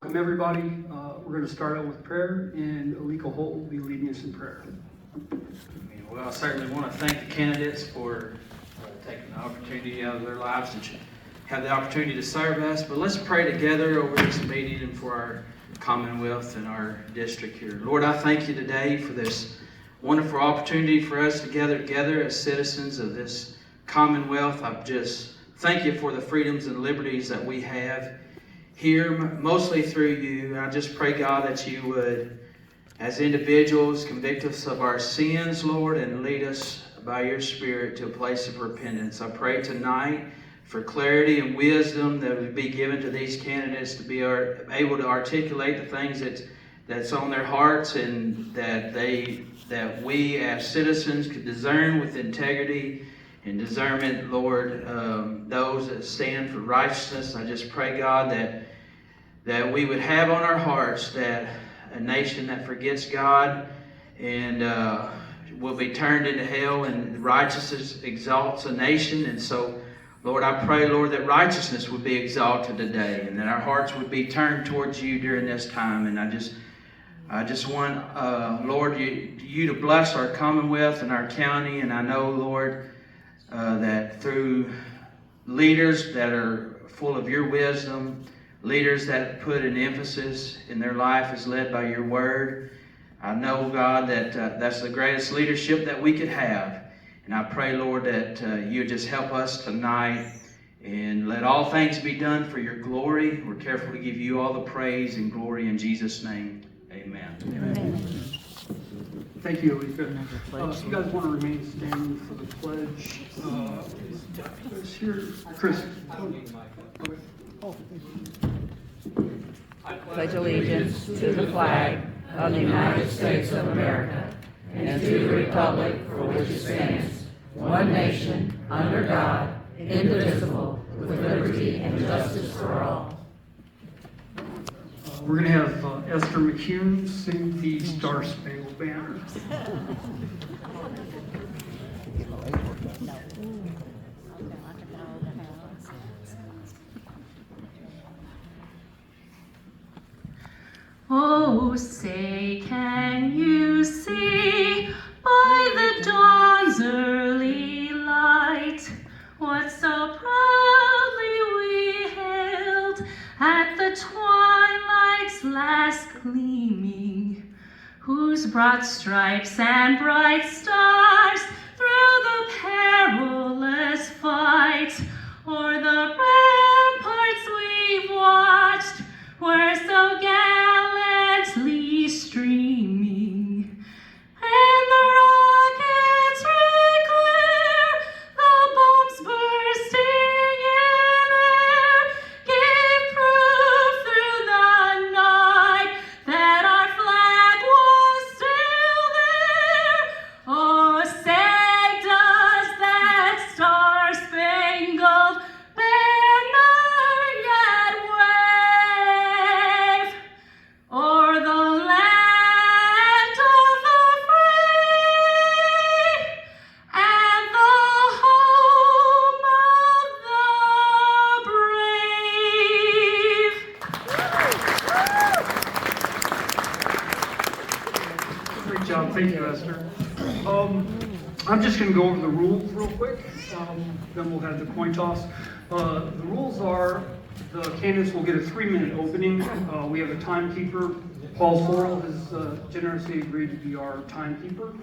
Welcome everybody. We're going to start out with prayer, and Alika Holt will be leading us in prayer. Well, I certainly want to thank the candidates for taking the opportunity out of their lives to have the opportunity to serve us. But let's pray together over this meeting and for our Commonwealth and our district here. Lord, I thank you today for this wonderful opportunity for us to gather together as citizens of this Commonwealth. I just thank you for the freedoms and liberties that we have here, mostly through you. I just pray, God, that you would, as individuals, convict us of our sins, Lord, and lead us by your Spirit to a place of repentance. I pray tonight for clarity and wisdom that would be given to these candidates to be able to articulate the things that's on their hearts, and that we as citizens could discern with integrity and discernment, Lord, those that stand for righteousness. I just pray, God, that we would have on our hearts that a nation that forgets God and will be turned into hell, and righteousness exalts a nation. And so, Lord, I pray, Lord, that righteousness would be exalted today, and that our hearts would be turned towards you during this time. And I just want, Lord, you to bless our Commonwealth and our county. And I know, Lord, that through leaders that are full of your wisdom, leaders that put an emphasis in their life is led by your word, I know, God, that that's the greatest leadership that we could have. And I pray, Lord, that you just help us tonight, and let all things be done for your glory. We're careful to give you all the praise and glory in Jesus' name. Amen. Amen. Thank you, Alika. If you guys want to remain standing for the pledge, it's here. Chris. I pledge allegiance to the flag of the United States of America and to the republic for which it stands, one nation, under God, indivisible, with liberty and justice for all. We're going to have Esther McCune sing the Star Spangled Banner. Oh, say, can you see by the dawn's early light what so proudly we hailed at the twilight's last gleaming, whose broad stripes and bright stars through the perilous fight o'er the ramparts we've watched were so gallantly streaming, and the rockets rang clear, the bombs bursting in air gave proof through the night that our flag was still there. Oh, say does that star-spangled banner yet wave o'er the land of the free and the home of the brave. Great job. Thank you, Esther. I'm just going to go over the rules real quick, then we'll have the coin toss. The rules are the candidates will get a 3-minute opening. We have a timekeeper. Paul Sorrell has generously agreed to be our timekeeper.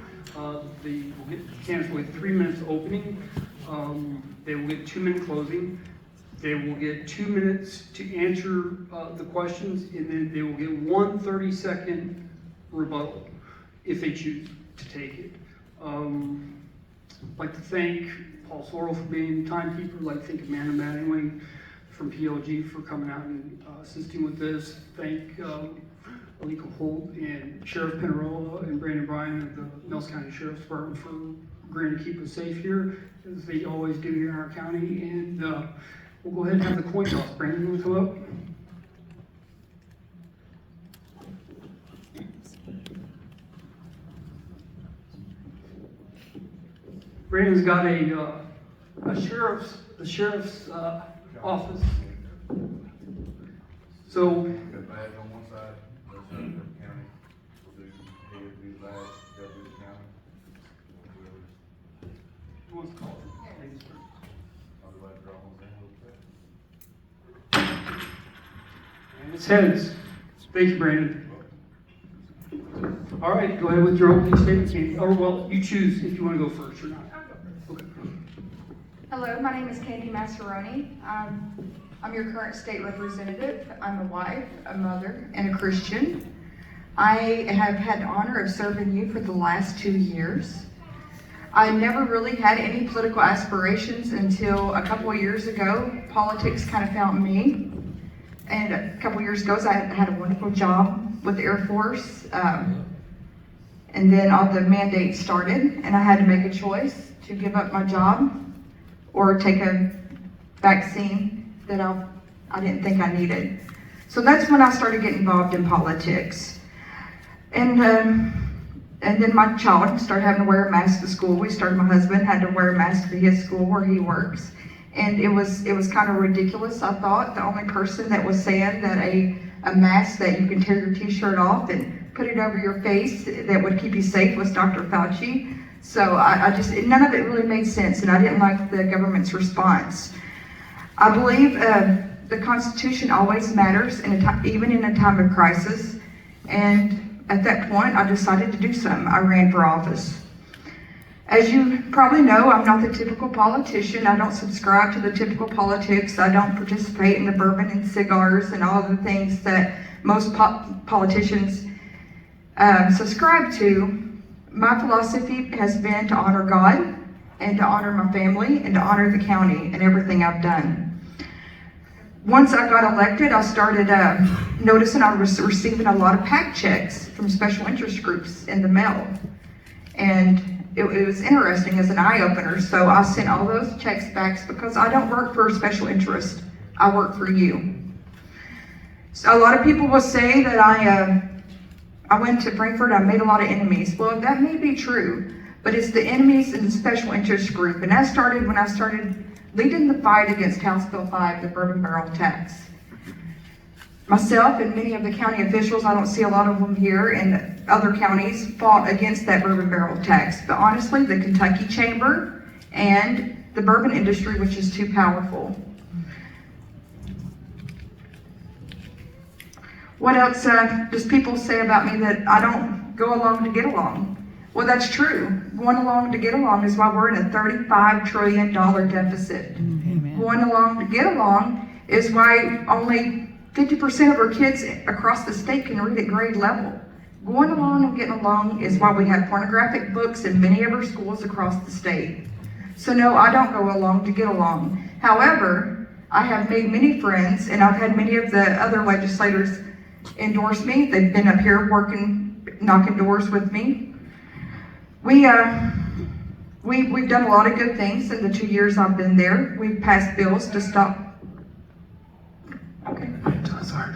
The candidates will get 3 minutes opening. They will get 2-minute closing. They will get 2 minutes to answer the questions, and then they will get 1 30-second rebuttal if they choose to take it. I'd like to thank Paul Sorrell for being the timekeeper. I'd like to thank Amanda Mattingly from PLG for coming out and assisting with this. Thank Alika Holt and Sheriff Pinerola and Brandon Bryan of the Nelson County Sheriff's Department for agreeing to keep us safe here, as they always do here in our county. And we'll go ahead and have the coin toss. Brandon, you want to come up? Brandon's got a sheriff's office. So flags on one side, the other side of the county. We'll do head, do flags, go do the county. Who wants to call it? Ladies first. I'll go ahead and draw one down a little bit. And it's heads. Thank you, Brandon. All right, go ahead with your opening statement, Katie. Or, well, you choose if you want to go first or not. Okay. Hello, my name is Candy Massaroni. I'm your current state representative. I'm a wife, a mother, and a Christian. I have had the honor of serving you for the last 2 years. I never really had any political aspirations until a couple of years ago. Politics kind of found me. And a couple of years ago, I had a wonderful job with the Air Force. And then all the mandates started, and I had to make a choice to give up my job or take a vaccine that I didn't think I needed. So that's when I started getting involved in politics. And then my child started having to wear a mask to school. My husband had to wear a mask to his school where he works. And it was kind of ridiculous, I thought. The only person that was saying that a mask that you can tear your t-shirt off and put it over your face that would keep you safe was Dr. Fauci. So none of it really made sense, and I didn't like the government's response. I believe the Constitution always matters, even in a time of crisis. And at that point, I decided to do something. I ran for office. As you probably know, I'm not the typical politician. I don't subscribe to the typical politics. I don't participate in the bourbon and cigars and all the things that most politicians subscribe to. My philosophy has been to honor God and to honor my family and to honor the county and everything I've done. Once I got elected, I started noticing I was receiving a lot of PAC checks from special interest groups in the mail. And it was interesting as an eye-opener, so I sent all those checks back because I don't work for a special interest. I work for you. So a lot of people will say that I went to Frankfurt, I made a lot of enemies. Well, that may be true, but it's the enemies in the special interest group. And that started when I started leading the fight against House Bill 5, the bourbon barrel tax. Myself and many of the county officials, I don't see a lot of them here, and other counties fought against that bourbon barrel tax. But honestly, the Kentucky Chamber and the bourbon industry, which is too powerful. What else does people say about me that I don't go along to get along? Well, that's true. Going along to get along is why we're in a $35 trillion deficit. Amen. Going along to get along is why only 50% of our kids across the state can read at grade level. Going along and getting along is why we have pornographic books in many of our schools across the state. So no, I don't go along to get along. However, I have made many friends, and I've had many of the other legislators endorse me. They've been up here working, knocking doors with me. We've done a lot of good things in the 2 years I've been there. We've passed bills to stop. Okay. Sorry.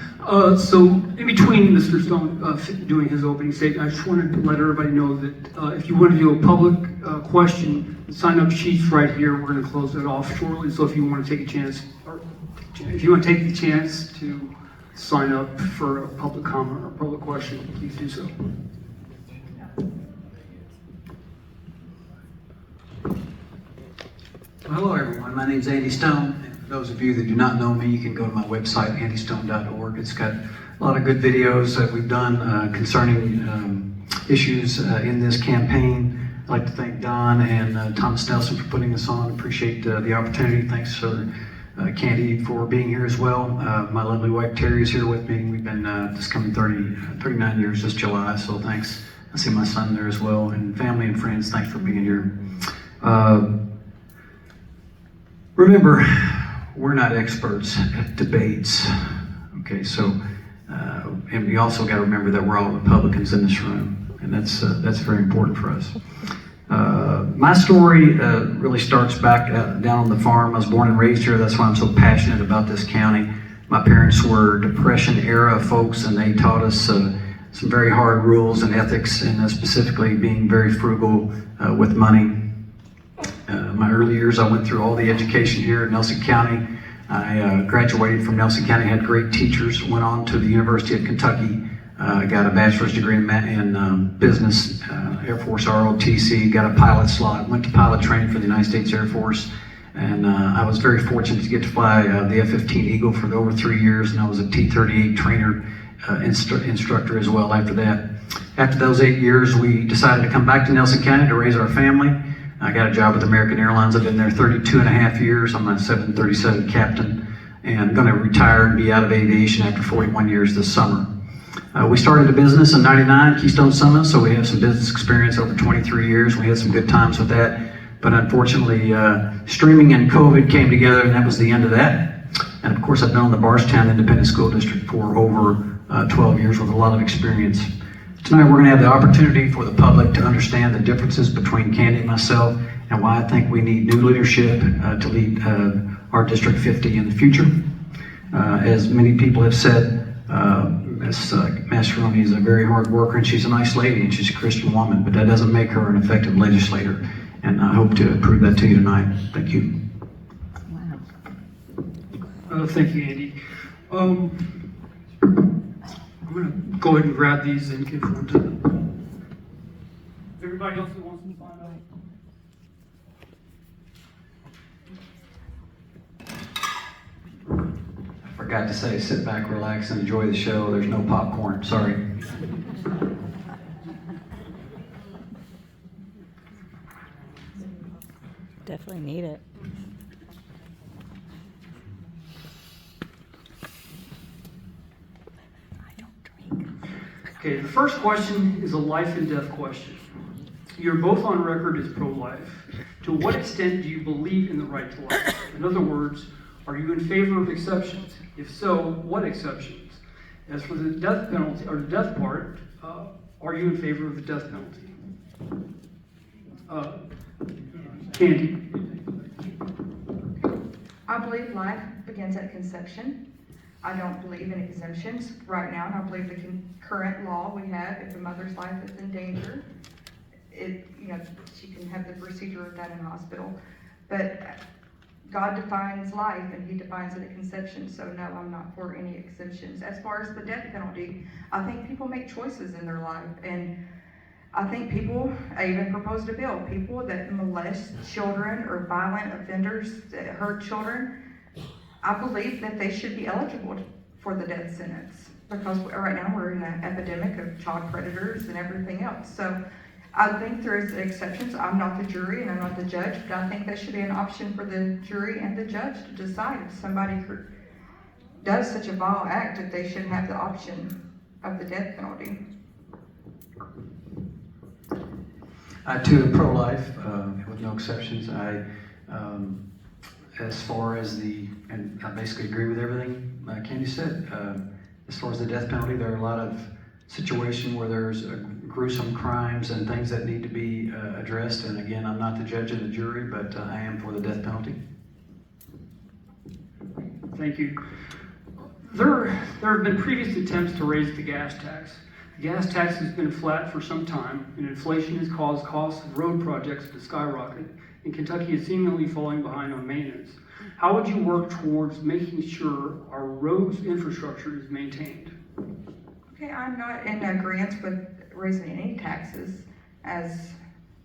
So in between Mr. Stone doing his opening statement, I just wanted to let everybody know that if you want to do a public question, the sign-up sheet's right here. We're going to close it off shortly. So if you want to take a chance, or if you want to take the chance to sign up for a public comment or public question, please do so. Well, hello everyone, my name is Andy Stone. And for those of you that do not know me, you can go to my website, andystone.org. It's got a lot of good videos that we've done concerning issues in this campaign. I'd like to thank Don and Thomas Nelson for putting this on. Appreciate the opportunity. Thanks for Candy for being here as well. My lovely wife Terry is here with me. We've been this coming 39 years this July, so thanks. I see my son there as well, and family and friends, thanks for being here. Remember, we're not experts at debates, okay? So, and we also got to remember that we're all Republicans in this room, and that's very important for us. My story really starts back down on the farm. I was born and raised here. That's why I'm so passionate about this county. My parents were Depression-era folks, and they taught us some very hard rules and ethics, and specifically being very frugal with money. My early years, I went through all the education here in Nelson County. I graduated from Nelson County, had great teachers, went on to the University of Kentucky, got a bachelor's degree in business, Air Force ROTC, got a pilot slot, went to pilot training for the United States Air Force, and I was very fortunate to get to fly the F-15 Eagle for over 3 years, and I was a T-38 trainer instructor as well after that. After those 8 years, we decided to come back to Nelson County to raise our family. I got a job with American Airlines. I've been there 32 and a half years. I'm a 737 captain, and I'm going to retire and be out of aviation after 41 years this summer. We started a business in '99, Keystone Summit, so we have some business experience over 23 years. We had some good times with that, but unfortunately, streaming and COVID came together, and that was the end of that. And of course, I've been on the Bardstown Independent School District for over 12 years with a lot of experience. Tonight, we're going to have the opportunity for the public to understand the differences between Candy and myself, and why I think we need new leadership to lead our District 50 in the future. As many people have said, Ms. Massaroni is a very hard worker, and she's a nice lady, and she's a Christian woman, but that doesn't make her an effective legislator. And I hope to prove that to you tonight. Thank you. Thank you, Andy. I'm going to go ahead and grab these and give one to everybody else that wants to find out. I forgot to say, sit back, relax, and enjoy the show. There's no popcorn. Sorry. Definitely need it. Okay, the first question is a life and death question. You're both on record as pro-life. To what extent do you believe in the right to life? In other words, are you in favor of exceptions? If so, what exceptions? As for the death penalty, or the death part, are you in favor of the death penalty? Candy? I believe life begins at conception. I don't believe in exemptions right now, and I believe the current law we have, if a mother's life is in danger, she can have the procedure of that in hospital. But God defines life, and He defines it at conception, so no, I'm not for any exemptions. As far as the death penalty, I think people make choices in their life, and I think I even proposed a bill, people that molest children or violent offenders that hurt children, I believe that they should be eligible for the death sentence, because right now we're in an epidemic of child predators and everything else. So I think there is exceptions. I'm not the jury and I'm not the judge, but I think that should be an option for the jury and the judge to decide if somebody does such a vile act, that they should have the option of the death penalty. I too am pro-life, with no exceptions. As far as and I basically agree with everything Candy said. As far as the death penalty, there are a lot of situations where there's gruesome crimes and things that need to be addressed. And again, I'm not the judge and the jury, but I am for the death penalty. Thank you. There have been previous attempts to raise the gas tax. The gas tax has been flat for some time, and inflation has caused costs of road projects to skyrocket, and Kentucky is seemingly falling behind on maintenance. How would you work towards making sure our roads infrastructure is maintained? Okay, I'm not in agreement with raising any taxes, as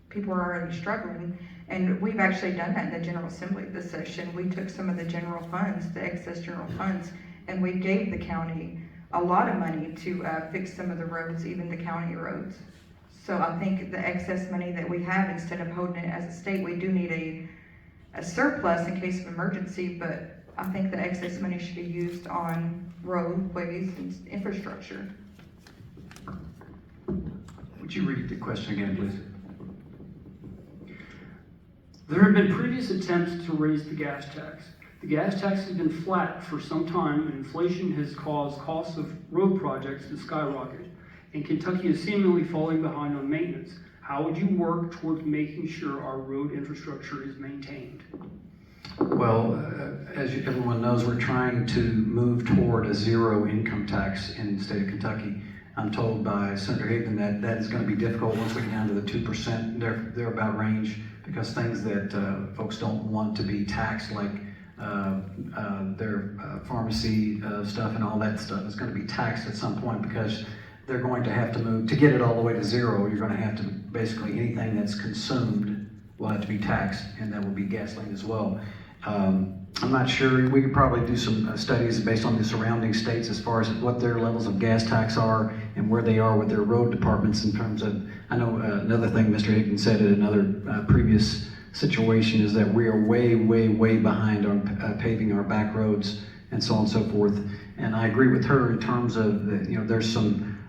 people are already struggling. And we've actually done that in the General Assembly this session. We took some of the general funds, the excess general funds, and we gave the county a lot of money to fix some of the roads, even the county roads. So I think the excess money that we have, instead of holding it as a state, we do need a surplus in case of emergency, but I think the excess money should be used on roadways and infrastructure. Would you read the question again, please? There have been previous attempts to raise the gas tax. The gas tax has been flat for some time, and inflation has caused costs of road projects to skyrocket, and Kentucky is seemingly falling behind on maintenance. How would you work towards making sure our road infrastructure is maintained? Well, as everyone knows, we're trying to move toward a zero income tax in the state of Kentucky. I'm told by Senator Hagan that is going to be difficult once we get down to the 2% thereabout range, because things that folks don't want to be taxed, like their pharmacy stuff and all that stuff is going to be taxed at some point, because they're going to have to move, to get it all the way to zero, you're going to have to, basically anything that's consumed will have to be taxed, and that will be gasoline as well. I'm not sure, we could probably do some studies based on the surrounding states as far as what their levels of gas tax are and where they are with their road departments in terms of, I know another thing Mr. Higgins said at another previous situation is that we are way, way, way behind on paving our back roads and so on and so forth. And I agree with her in terms of, there's some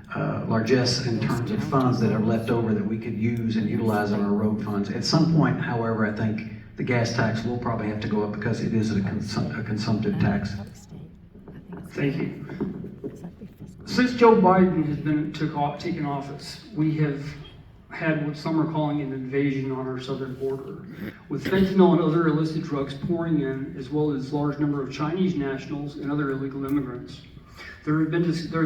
largesse in terms of funds that are left over that we could use and utilize on our road funds. At some point, however, I think the gas tax will probably have to go up because it is a consumptive tax. Thank you. Since Joe Biden has been taken office, we have had what some are calling an invasion on our southern border, with fentanyl and other illicit drugs pouring in, as well as large number of Chinese nationals and other illegal immigrants. There's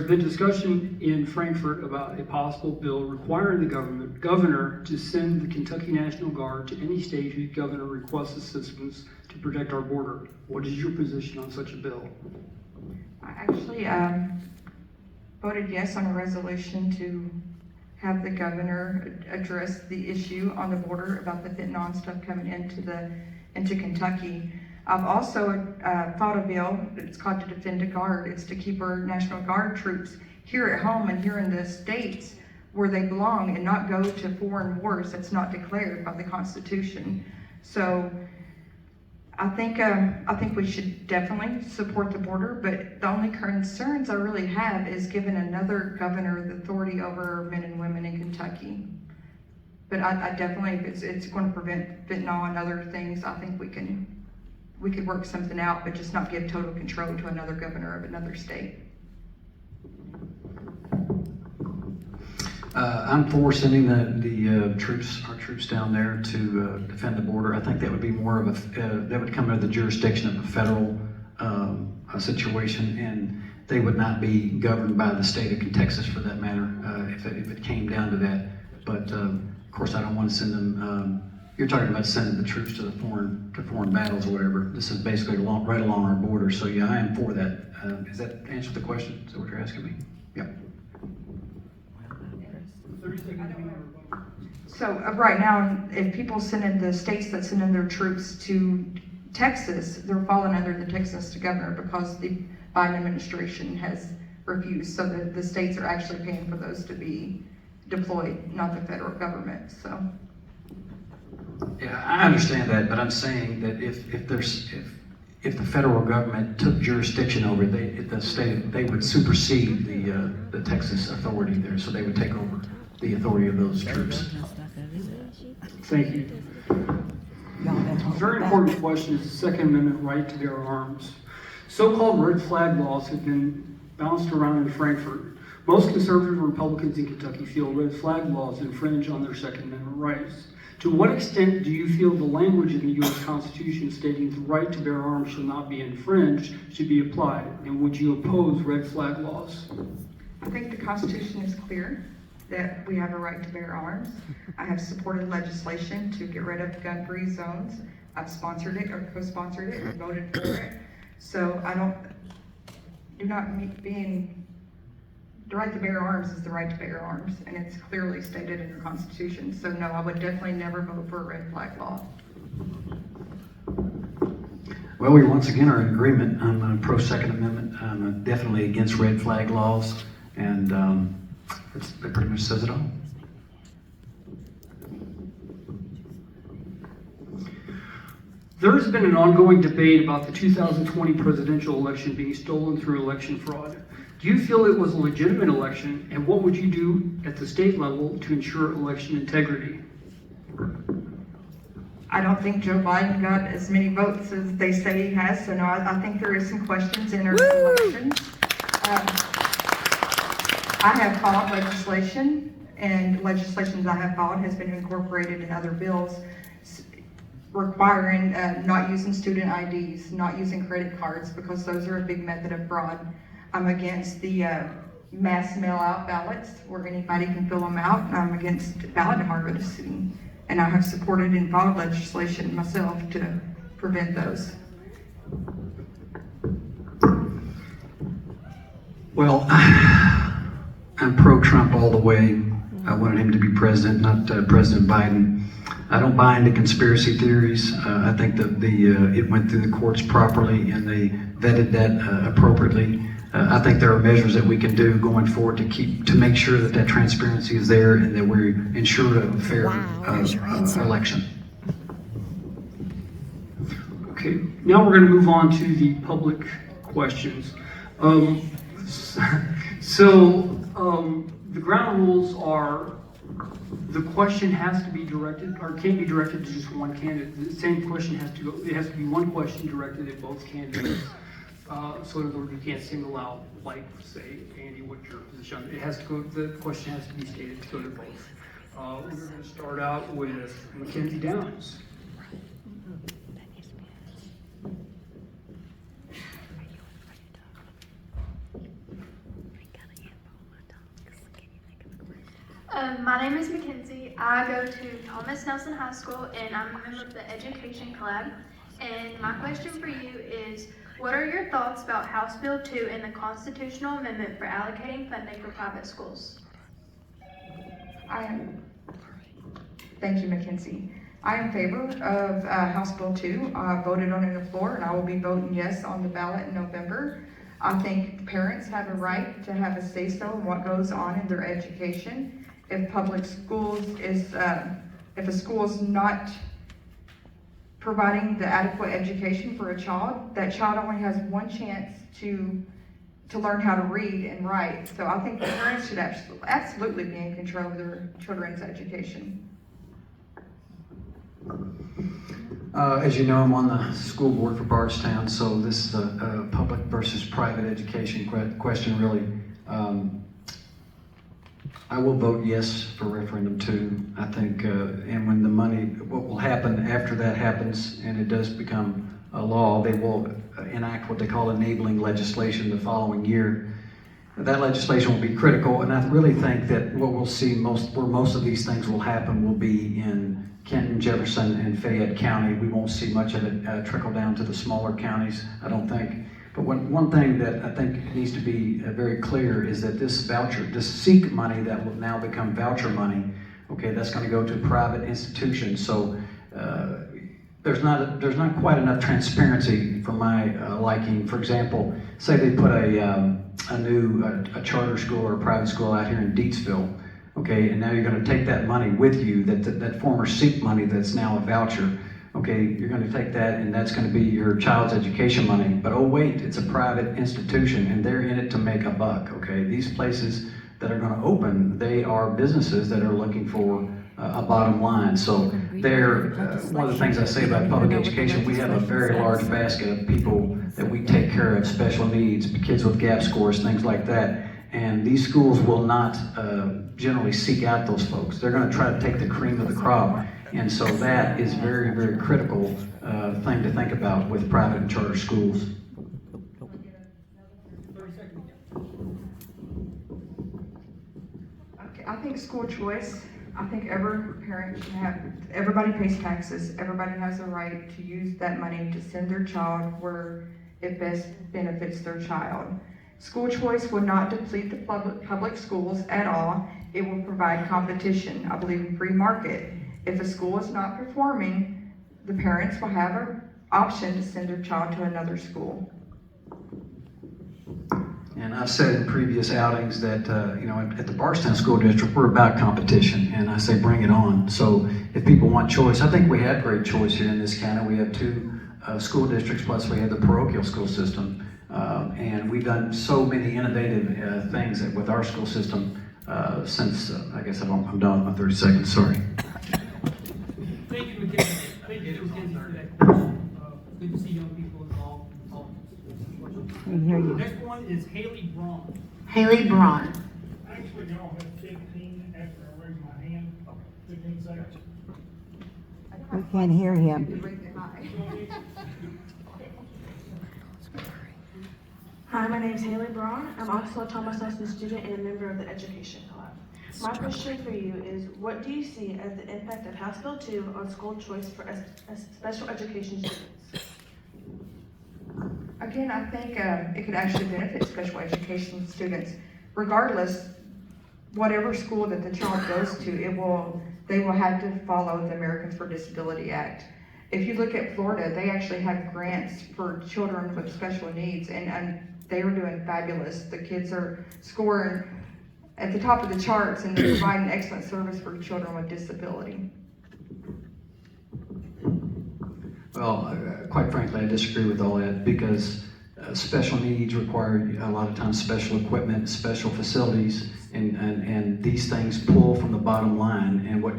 been discussion in Frankfurt about a possible bill requiring the governor to send the Kentucky National Guard to any state whose governor requests assistance to protect our border. What is your position on such a bill? I actually voted yes on a resolution to have the governor address the issue on the border about the fentanyl and stuff coming into Kentucky. I've also fought a bill, it's called to defend a guard. It's to keep our National Guard troops here at home and here in the states where they belong and not go to foreign wars that's not declared by the Constitution. So I think we should definitely support the border, but the only concerns I really have is giving another governor the authority over men and women in Kentucky. But I definitely, if it's going to prevent fentanyl and other things, I think we could work something out, but just not give total control to another governor of another state. I'm for sending our troops down there to defend the border. I think that would be more of that would come under the jurisdiction of a federal situation, and they would not be governed by the state of Texas for that matter, if it came down to that. But of course, I don't want to send them. You're talking about sending the troops to foreign battles or whatever. This is basically right along our border. So yeah, I am for that. Does that answer the question? Is that what you're asking me? Yeah. So right now, if people send in the states that send in their troops to Texas, they're falling under the Texas governor because the Biden administration has refused. So the states are actually paying for those to be deployed, not the federal government. So. Yeah, I understand that, but I'm saying that if the federal government took jurisdiction over they would supersede the Texas authority there, so they would take over the authority of those troops. Thank you. A very important question is the Second Amendment right to bear arms. So-called red flag laws have been bounced around in Frankfurt. Most conservative Republicans in Kentucky feel red flag laws infringe on their Second Amendment rights. To what extent do you feel the language in the U.S. Constitution stating the right to bear arms shall not be infringed should be applied? And would you oppose red flag laws? I think the Constitution is clear that we have a right to bear arms. I have supported legislation to get rid of gun-free zones. I've sponsored it or co-sponsored it and voted for it. So the right to bear arms is the right to bear arms, and it's clearly stated in the Constitution. So no, I would definitely never vote for a red flag law. Well, we once again are in agreement. I'm pro Second Amendment. I'm definitely against red flag laws, and that pretty much says it all. There's been an ongoing debate about the 2020 presidential election being stolen through election fraud. Do you feel it was a legitimate election, and what would you do at the state level to ensure election integrity? I don't think Joe Biden got as many votes as they say he has, so no, I think there is some questions in our election. I have filed legislation, and legislation that I have filed has been incorporated in other bills requiring not using student IDs, not using credit cards, because those are a big method of fraud. I'm against the mass mail-out ballots where anybody can fill them out. I'm against ballot harvesting, and I have supported and filed legislation myself to prevent those. Well, I'm pro-Trump all the way. I wanted him to be president, not President Biden. I don't buy into conspiracy theories. I think that it went through the courts properly and they vetted that appropriately. I think there are measures that we can do going forward to make sure that that transparency is there and that we ensure a fair election. Okay, now we're going to move on to the public questions. The ground rules are, the question has to be directed, or can't be directed to just one candidate. The same question has to go, it has to be one question directed at both candidates. So in other words, you can't single out, like, say, Andy, what's your position? It has to go, the question has to be stated to go to both. We're going to start out with Mackenzie Downs. My name is Mackenzie. I go to Thomas Nelson High School and I'm a member of the Education Club. And my question for you is, what are your thoughts about House Bill 2 and the constitutional amendment for allocating funding for private schools? Thank you, Mackenzie. I am in favor of House Bill 2. I voted on it on the floor and I will be voting yes on the ballot in November. I think parents have a right to have a say-so in what goes on in their education. If public schools if a school is not providing the adequate education for a child, that child only has one chance to learn how to read and write. So I think the parents should absolutely be in control of their children's education. As you know, I'm on the school board for Bardstown, so this is a public versus private education question, really. I will vote yes for referendum 2. I think, and when the money, what will happen after that happens and it does become a law, they will enact what they call enabling legislation the following year. That legislation will be critical, and I really think that what we'll see where most of these things will happen will be in Kenton, Jefferson, and Fayette County. We won't see much of it trickle down to the smaller counties, I don't think. But one thing that I think needs to be very clear is that this SEEK money that will now become voucher money, okay, that's going to go to private institutions. So there's not quite enough transparency for my liking. For example, say they put a new charter school or a private school out here in Deatsville, okay, and now you're going to take that money with you, that former SEEK money that's now a voucher. Okay, you're going to take that and that's going to be your child's education money. But oh wait, it's a private institution and they're in it to make a buck, okay? These places that are going to open, they are businesses that are looking for a bottom line. So they're, one of the things I say about public education, we have a very large basket of people that we take care of, special needs, kids with gap scores, things like that. And these schools will not generally seek out those folks. They're going to try to take the cream of the crop. And so that is very, very critical thing to think about with private and charter schools. Okay, I think school choice, I think every parent should have, everybody pays taxes, everybody has a right to use that money to send their child where it best benefits their child. School choice will not deplete the public schools at all. It will provide competition. I believe in free market. If a school is not performing, the parents will have an option to send their child to another school. And I've said in previous outings that, you know, at the Bardstown School District, we're about competition, and I say bring it on. So if people want choice, I think we have great choice here in this county. We have 2 school districts, plus we have the parochial school system. And we've done so many innovative things with our school system since, I guess I'm done with my 30 seconds, sorry. Thank you, Mackenzie. Thank you, Mackenzie, for that. Good to see young people involved in politics. I hear you. Next one is Haley Braun. Haley Braun. Actually, y'all have 15 after I raise my hand, 15 seconds. We can't hear him. Hi, my name is Haley Braun. I'm also a Thomas Nelson student and a member of the Education Club. My question for you is, what do you see as the impact of House Bill 2 on school choice for special education students? Again, I think it could actually benefit special education students. Regardless, whatever school that the child goes to, they will have to follow the Americans for Disability Act. If you look at Florida, they actually have grants for children with special needs, and they are doing fabulous. The kids are scoring at the top of the charts, and they're providing excellent service for children with disability. Well, quite frankly, I disagree with all that because special needs require a lot of times special equipment, special facilities, and these things pull from the bottom line. And what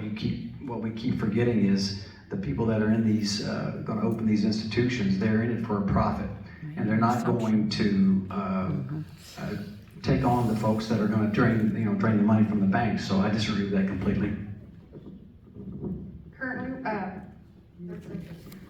we keep forgetting is the people that are in these, going to open these institutions, they're in it for a profit, and they're not going to take on the folks that are going to drain the money from the bank. So I disagree with that completely. Currently,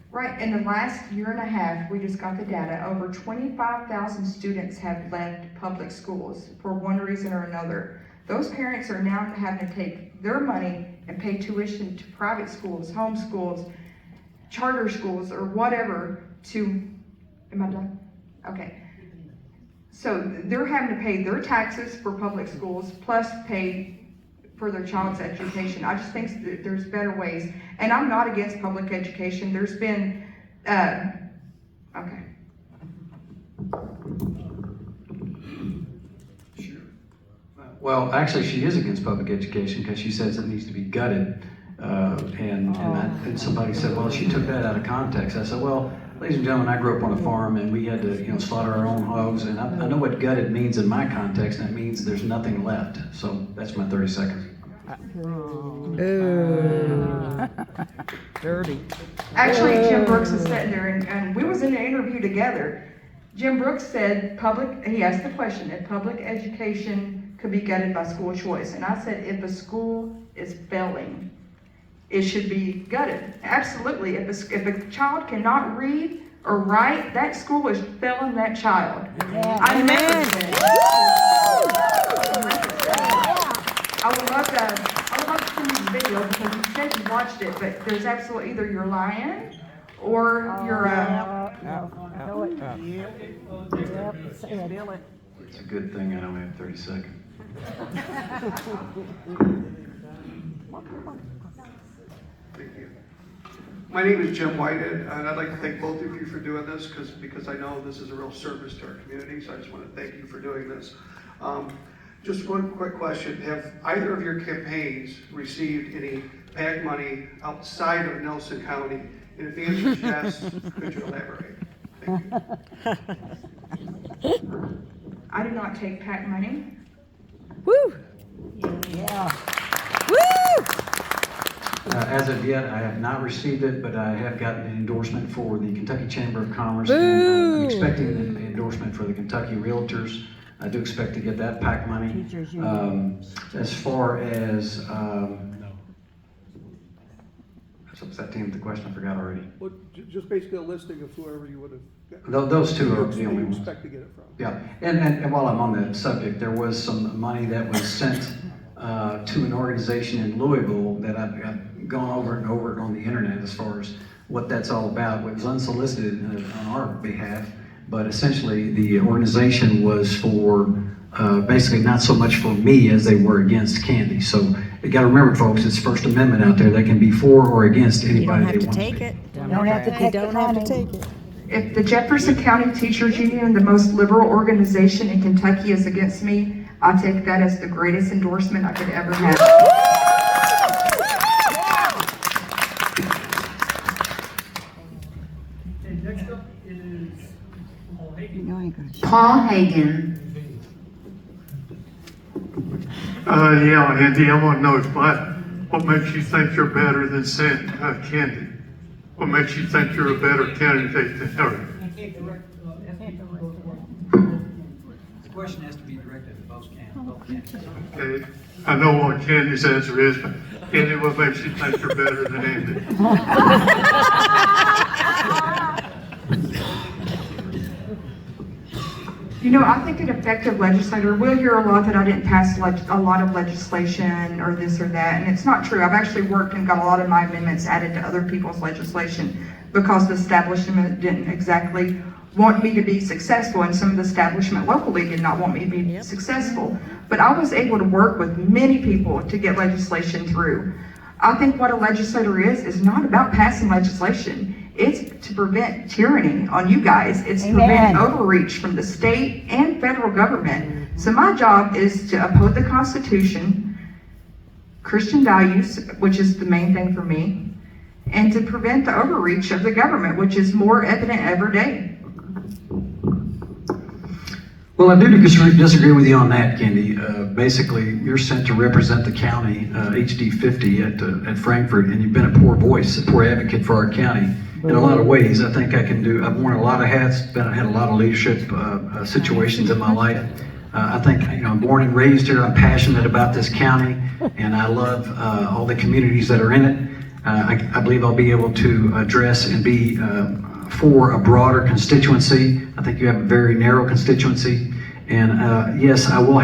right, in the last year and a half, we just got the data, over 25,000 students have left public schools for one reason or another. Those parents are now having to take their money and pay tuition to private schools, home schools, charter schools, or whatever am I done? Okay. So they're having to pay their taxes for public schools, plus pay for their child's education. I just think that there's better ways. And I'm not against public education. There's been, okay. Well, actually, she is against public education because she says it needs to be gutted. And somebody said, well, she took that out of context. I said, well, ladies and gentlemen, I grew up on a farm and we had to, slaughter our own hogs. And I know what gutted means in my context, and it means there's nothing left. So that's my 30 seconds. Dirty. Actually, Jim Brooks is sitting there, and we was in an interview together. Jim Brooks said he asked the question, if public education could be gutted by school choice. And I said, if a school is failing, it should be gutted. Absolutely. If a child cannot read or write, that school is failing that child. Yeah. I never said. I would love to send you the video because you said you watched it, but there's absolutely either you're lying or you're It's a good thing I don't have 30 seconds. Thank you. My name is Jim Whitehead, and I'd like to thank both of you for doing this because I know this is a real service to our community, so I just want to thank you for doing this. Just one quick question. Have either of your campaigns received any PAC money outside of Nelson County? And if the answer is yes, could you elaborate? Thank you. I do not take PAC money. Woo! Yeah. Woo! As of yet, I have not received it, but I have gotten an endorsement for the Kentucky Chamber of Commerce, and I'm expecting an endorsement for the Kentucky Realtors. I do expect to get that PAC money. As far as, so was that the question? I forgot already. Well, just basically a listing of whoever you would have. Those two are the only ones. Expect to get it from. Yeah, and while I'm on that subject, there was some money that was sent to an organization in Louisville that I've gone over and over on the internet as far as what that's all about. It was unsolicited on our behalf, but essentially the organization was for basically not so much for me as they were against Candy. So you got to remember, folks, it's First Amendment out there. They can be for or against anybody they want to be. You don't have to take it. If the Jefferson County Teachers Union, the most liberal organization in Kentucky, is against me, I take that as the greatest endorsement I could ever have. And next up is Paul Hagan. Paul Hagen. Yeah, Andy, I want to know what makes you think you're better than Candy? What makes you think you're a better candidate than her? The question has to be directed to both candidates. Okay. I know what Candy's answer is, but Candy, what makes you think you're better than Andy? I think an effective legislator, we'll hear a lot that I didn't pass a lot of legislation or this or that, and it's not true. I've actually worked and got a lot of my amendments added to other people's legislation because the establishment didn't exactly want me to be successful, and some of the establishment locally did not want me to be successful. But I was able to work with many people to get legislation through. I think what a legislator is not about passing legislation. It's to prevent tyranny on you guys. It's to prevent overreach from the state and federal government. So my job is to uphold the Constitution, Christian values, which is the main thing for me, and to prevent the overreach of the government, which is more evident every day. Well, I do disagree with you on that, Kendi. Basically, you're sent to represent the county, HD 50 at Frankfurt, and you've been a poor voice, a poor advocate for our county in a lot of ways. I think I've worn a lot of hats, had a lot of leadership situations in my life. I think, I'm born and raised here. I'm passionate about this county, and I love all the communities that are in it. I believe I'll be able to address and be for a broader constituency. I think you have a very narrow constituency. And yes, I will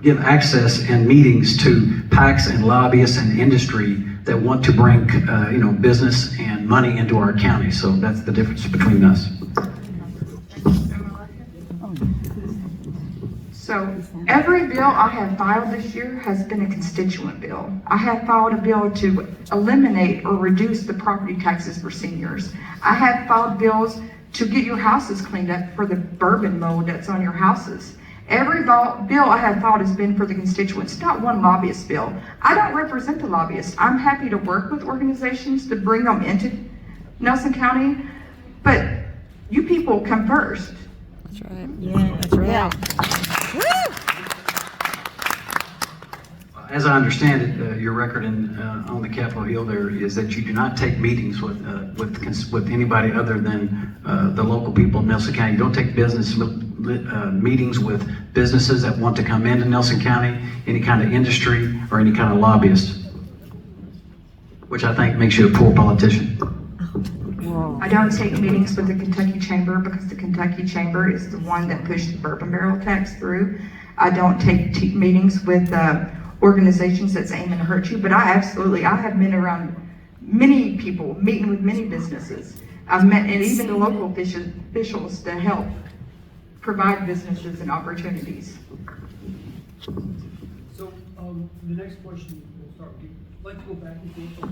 give access and meetings to PACs and lobbyists and industry that want to bring business and money into our county. So that's the difference between us. So every bill I have filed this year has been a constituent bill. I have filed a bill to eliminate or reduce the property taxes for seniors. I have filed bills to get your houses cleaned up for the bourbon mold that's on your houses. Every bill I have filed has been for the constituents, not one lobbyist bill. I don't represent the lobbyists. I'm happy to work with organizations to bring them into Nelson County, but you people come first. That's right. Yeah, that's right. Yeah. As I understand it, your record on the Capitol Hill there is that you do not take meetings with anybody other than the local people of Nelson County. You don't take meetings with businesses that want to come into Nelson County, any kind of industry or any kind of lobbyist, which I think makes you a poor politician. I don't take meetings with the Kentucky Chamber because the Kentucky Chamber is the one that pushed the bourbon barrel tax through. I don't take meetings with organizations that's aiming to hurt you, but I have been around many people, meeting with many businesses. I've met, and even the local officials to help provide businesses and opportunities. So, the next question, we'll start with you. I'd like to go back and forth.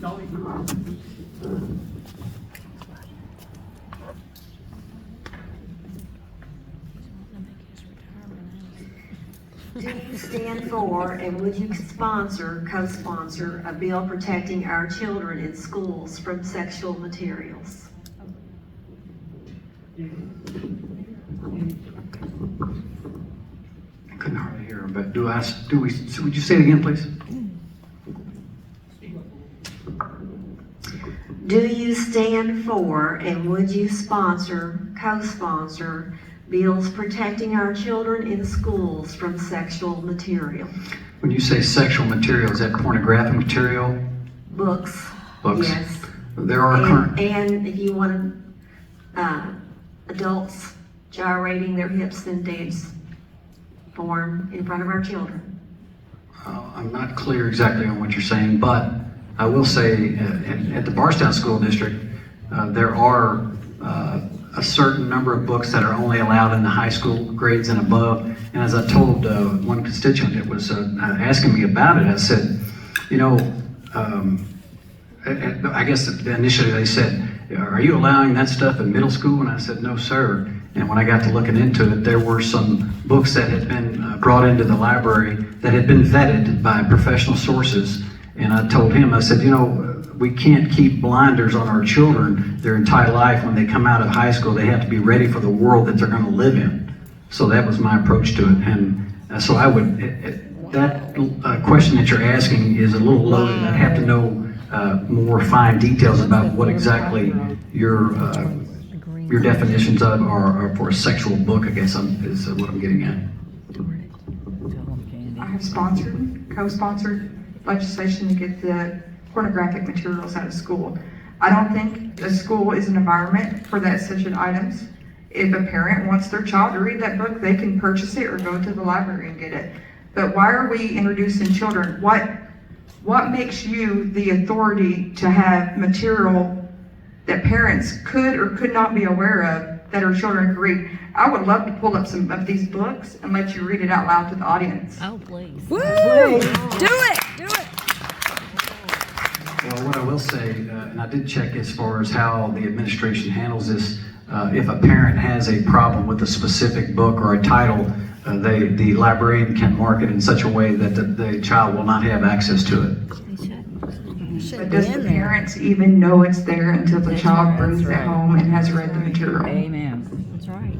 Dolly. Do you stand for and would you co-sponsor a bill protecting our children in schools from sexual materials? I couldn't hardly hear her, but would you say it again, please? Do you stand for and would you co-sponsor bills protecting our children in schools from sexual material? When you say sexual material, is that pornographic material? Books. Yes. There are current. And if you want adults gyrating their hips in dance form in front of our children. I'm not clear exactly on what you're saying, but I will say at the Barstown School District, there are a certain number of books that are only allowed in the high school grades and above. And as I told one constituent that was asking me about it, I said, I guess initially they said, are you allowing that stuff in middle school? And I said, no, sir. And when I got to looking into it, there were some books that had been brought into the library that had been vetted by professional sources. And I told him, I said, we can't keep blinders on our children their entire life. When they come out of high school, they have to be ready for the world that they're going to live in. So that was my approach to it. And so I would, that question that you're asking is a little loaded. I'd have to know more fine details about what exactly your definitions of are for a sexual book, I guess is what I'm getting at. I have co-sponsored legislation to get the pornographic materials out of school. I don't think a school is an environment for that such an items. If a parent wants their child to read that book, they can purchase it or go to the library and get it. But why are we introducing children? What makes you the authority to have material that parents could or could not be aware of that our children can read? I would love to pull up some of these books and let you read it out loud to the audience. Oh, please. Woo! Do it! Do it! Well, what I will say, and I did check as far as how the administration handles this, if a parent has a problem with a specific book or a title, the librarian can mark it in such a way that the child will not have access to it. But does the parents even know it's there until the child brings it home and has read the material? Amen. That's right.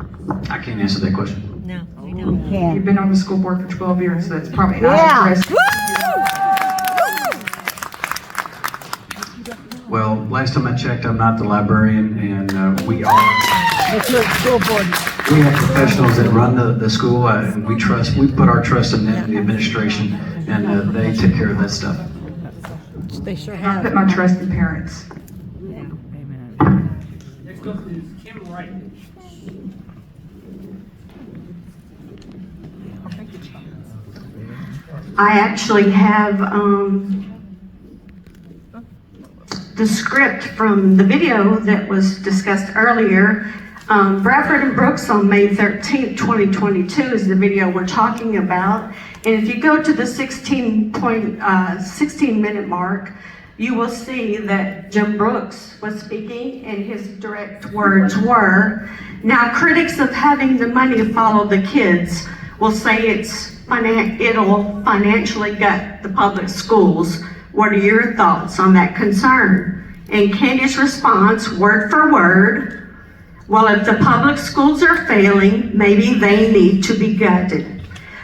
I can't answer that question. No, we don't. You've been on the school board for 12 years, so that's probably not interesting. Well, last time I checked, I'm not the librarian, and we have professionals that run the school, and we put our trust in them, the administration, and they take care of that stuff. They sure I have. put my trust in parents. Yeah, amen. Next up is Kim Wright. I actually have the script from the video that was discussed earlier. Bradford and Brooks on May 13th, 2022 is the video we're talking about. And if you go to the 16-minute mark, you will see that Jim Brooks was speaking and his direct words were, "Now critics of having the money to follow the kids will say it'll financially gut the public schools. What are your thoughts on that concern?" And Candy's response, word for word, "Well, if the public schools are failing, maybe they need to be gutted."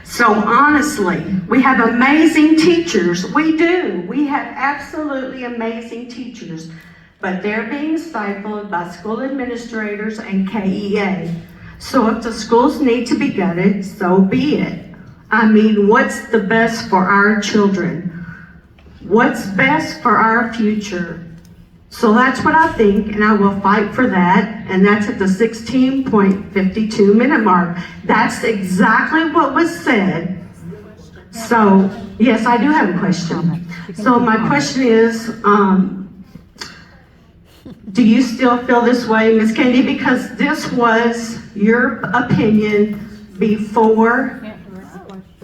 So honestly, we have amazing teachers. We do. We have absolutely amazing teachers, but they're being stifled by school administrators and KEA. So if the schools need to be gutted, so be it. I mean, what's the best for our children? What's best for our future? So that's what I think, and I will fight for that, and that's at the 16.52-minute mark. That's exactly what was said. So, yes, I do have a question. So my question is, do you still feel this way, Ms. Candy? Because this was your opinion before.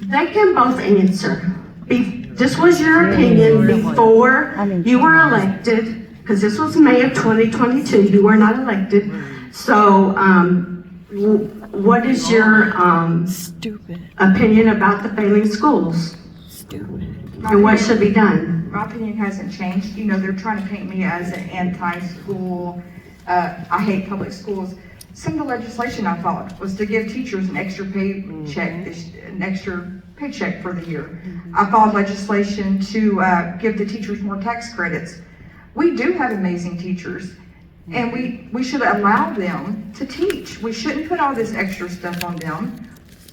They can both answer. This was your opinion before you were elected, because this was May of 2022. You were not elected. So what is your opinion about the failing schools? And what should be done? My opinion hasn't changed. You know, they're trying to paint me as an anti-school, I hate public schools. Some of the legislation I thought was to give teachers an extra paycheck for the year. I filed legislation to give the teachers more tax credits. We do have amazing teachers, and we should allow them to teach. We shouldn't put all this extra stuff on them.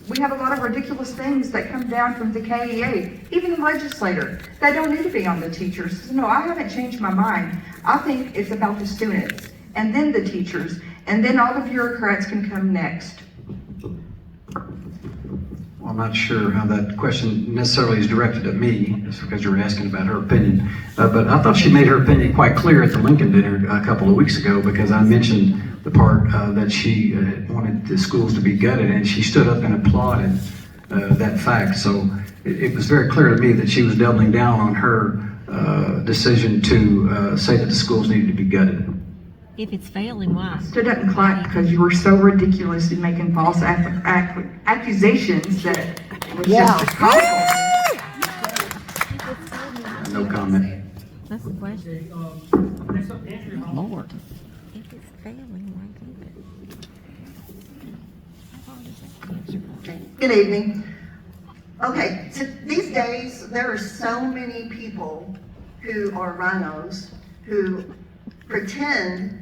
We have a lot of ridiculous things that come down from the KEA, even the legislator, that don't need to be on the teachers. So no, I haven't changed my mind. I think it's about the students, and then the teachers, and then all the bureaucrats can come next. Well, I'm not sure how that question necessarily is directed at me, just because you were asking about her opinion. But I thought she made her opinion quite clear at the Lincoln dinner a couple of weeks ago, because I mentioned the part that she wanted the schools to be gutted, and she stood up and applauded that fact. So it was very clear to me that she was doubling down on her decision to say that the schools needed to be gutted. If it's failing, why? Stood up and clapped because you were so ridiculous in making false accusations that it was just comical. No comment. That's the question. Next up, Andrew Hall. Lord. If it's failing, why do it? Good evening. Okay, so these days, there are so many people who are rhinos who pretend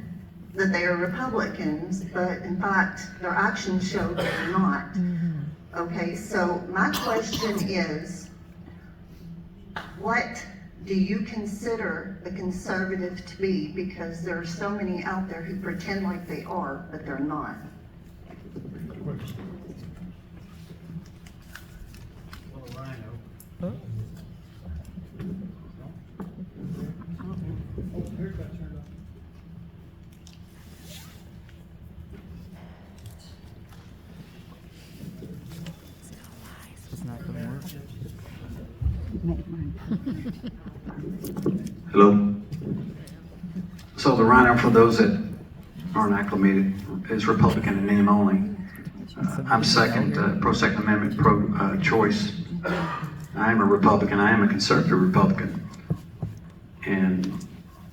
that they are Republicans, but in fact, their actions show that they're not. Okay, so my question is, what do you consider a conservative to be? Because there are so many out there who pretend like they are, but they're not. Hello? So the Rhino, for those that aren't acclimated, is Republican in name only. I'm second, pro-Second Amendment, pro-choice. I am a Republican. I am a conservative Republican. And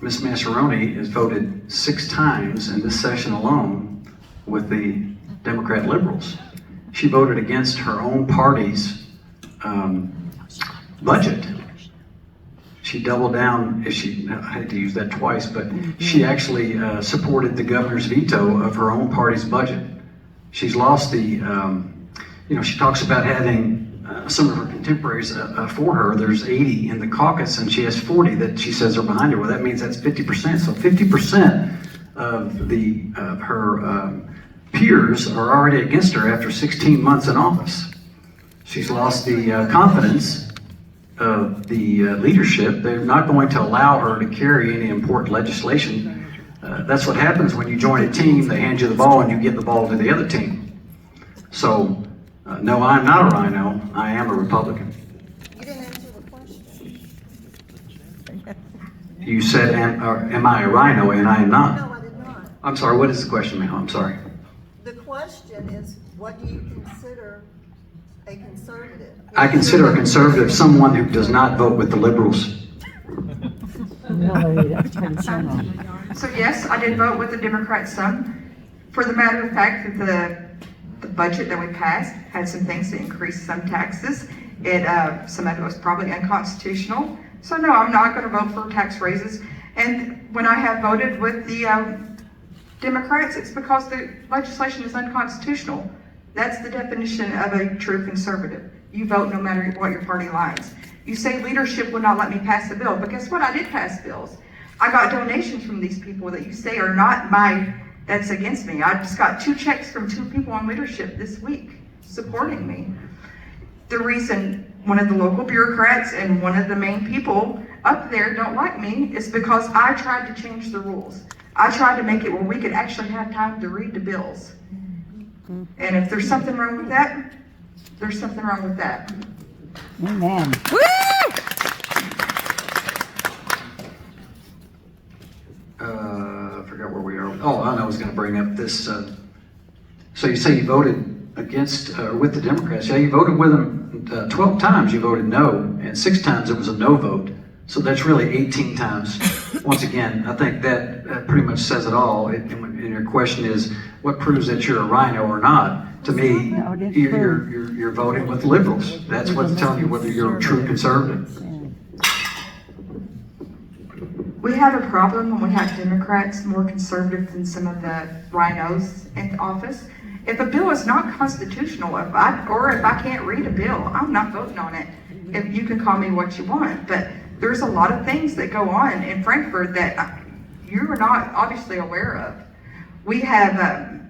Ms. Massaroni has voted 6 times in this session alone with the Democrat liberals. She voted against her own party's budget. She doubled down, I hate to use that twice, but she actually supported the governor's veto of her own party's budget. She's lost the, she talks about having some of her contemporaries for her. There's 80 in the caucus, and she has 40 that she says are behind her. Well, that means that's 50%. So 50% of her peers are already against her after 16 months in office. She's lost the confidence of the leadership. They're not going to allow her to carry any important legislation. That's what happens when you join a team. They hand you the ball and you give the ball to the other team. So, no, I'm not a Rhino. I am a Republican. You didn't answer the question. You said, am I a Rhino? And I am not. No, I did not. I'm sorry, what is the question, ma'am? I'm sorry. The question is, what do you consider a conservative? I consider a conservative someone who does not vote with the liberals. Really, that's pretty simple. So yes, I did vote with the Democrats some, for the matter of fact that the budget that we passed had some things to increase some taxes. Some of it was probably unconstitutional. So no, I'm not going to vote for tax raises. And when I have voted with the Democrats, it's because the legislation is unconstitutional. That's the definition of a true conservative. You vote no matter what your party lines. You say leadership would not let me pass a bill, but guess what? I did pass bills. I got donations from these people that you say are not that's against me. I just got 2 checks from 2 people on leadership this week supporting me. The reason one of the local bureaucrats and one of the main people up there don't like me is because I tried to change the rules. I tried to make it where we could actually have time to read the bills. And if there's something wrong with that, there's something wrong with that. Amen. Woo! I forgot where we are. Oh, I was going to bring up this. So you say you voted against, with the Democrats. Yeah, you voted with them 12 times. You voted no, and 6 times it was a no vote. So that's really 18 times. Once again, I think that pretty much says it all. And your question is, what proves that you're a Rhino or not? To me, you're voting with liberals. That's what's telling you whether you're a true conservative. We have a problem when we have Democrats more conservative than some of the rhinos in office. If a bill is not constitutional, if I can't read a bill, I'm not voting on it. If you can call me what you want, but there's a lot of things that go on in Frankfurt that you're not obviously aware of. We have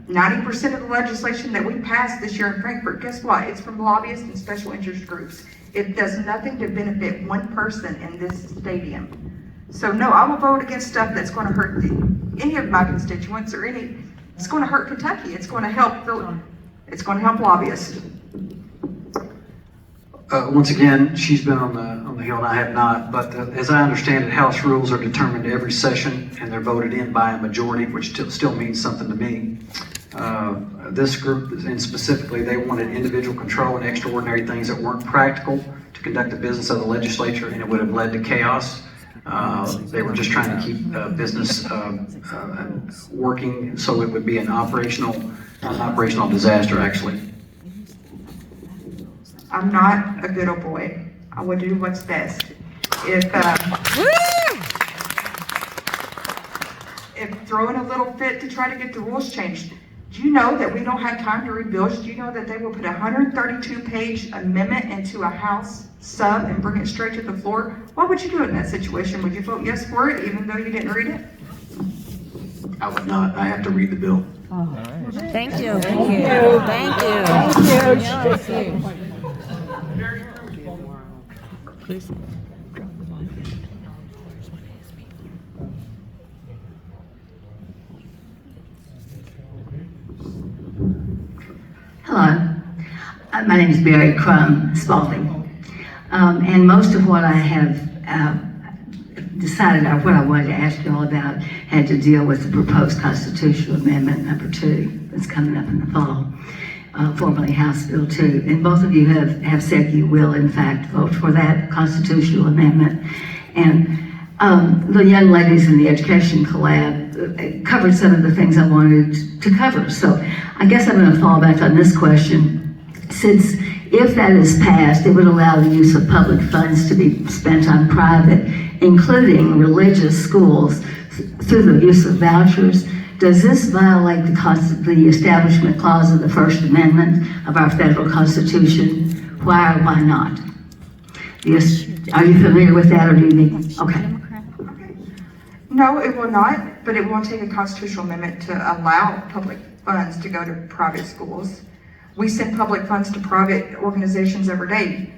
90% of the legislation that we passed this year in Frankfurt, guess what? It's from lobbyists and special interest groups. It does nothing to benefit one person in this stadium. So no, I will vote against stuff that's going to hurt any of my constituents or it's going to hurt Kentucky. It's going to help lobbyists. Once again, she's been on the Hill and I have not, but as I understand it, House rules are determined every session and they're voted in by a majority, which still means something to me. This group, and specifically, they wanted individual control and extraordinary things that weren't practical to conduct the business of the legislature, and it would have led to chaos. They were just trying to keep business working, so it would be an operational disaster, actually. I'm not a good old boy. I will do what's best. If throwing a little fit to try to get the rules changed, do you know that we don't have time to read bills? Do you know that they will put a 132-page amendment into a House sub and bring it straight to the floor? What would you do in that situation? Would you vote yes for it even though you didn't read it? I would not. I have to read the bill. Oh. Thank you. Thank you. Thank you. Thank you. Please. Hello, my name is Barry Crum Spalding. And most of what I have decided, or what I wanted to ask you all about, had to deal with the proposed constitutional amendment number 2 that's coming up in the fall, formerly House Bill 2. And both of you have said you will, in fact, vote for that constitutional amendment. And the young ladies in the Education Collab covered some of the things I wanted to cover. So I guess I'm going to fall back on this question. Since if that is passed, it would allow the use of public funds to be spent on private, including religious schools, through the use of vouchers. Does this violate the Establishment Clause of the First Amendment of our federal Constitution? Why or why not? Yes, are you familiar with that, or do you need? Okay. No, it will not, but it will take a constitutional amendment to allow public funds to go to private schools. We send public funds to private organizations every day.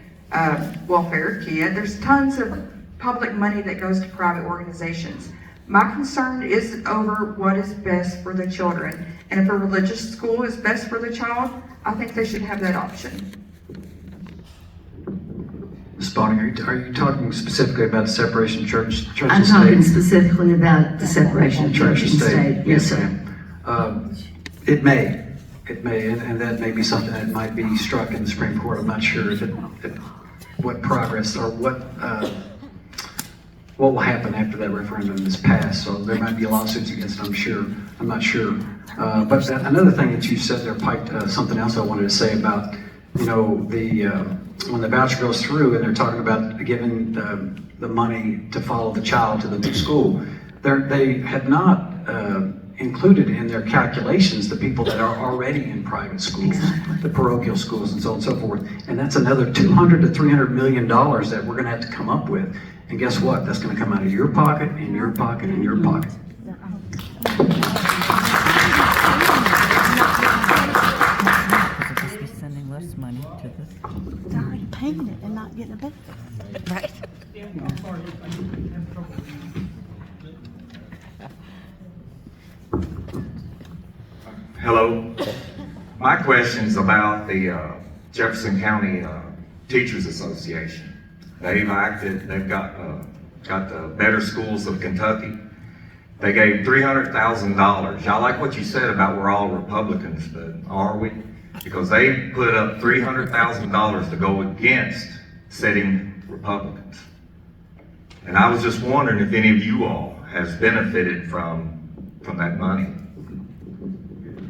Welfare, KIA, there's tons of public money that goes to private organizations. My concern is over what is best for the children. And if a religious school is best for the child, I think they should have that option. Ms. Bonnie, are you talking specifically about the separation of church and state? I'm talking specifically about the separation of church and state. Yes, sir. It may, and that may be something that might be struck in the Supreme Court. I'm not sure if what progress or what will happen after that referendum is passed. So there might be lawsuits against it, I'm sure. I'm not sure. But another thing that you said there, Pike, something else I wanted to say about, you know, when the voucher goes through and they're talking about giving the money to follow the child to the new school, they had not included in their calculations the people that are already in private schools, the parochial schools and so on and so forth. And that's another $200 to $300 million that we're gonna have to come up with. And guess what? That's gonna come out of your pocket, and your pocket, and your pocket. Just be sending less money to this. They're already paying it and not getting a benefit. Right? Hello. My question's about the Jefferson County Teachers Association. They've got the Better Schools of Kentucky. They gave $300,000. I like what you said about we're all Republicans, but are we? Because they put up $300,000 to go against setting Republicans. And I was just wondering if any of you all has benefited from that money.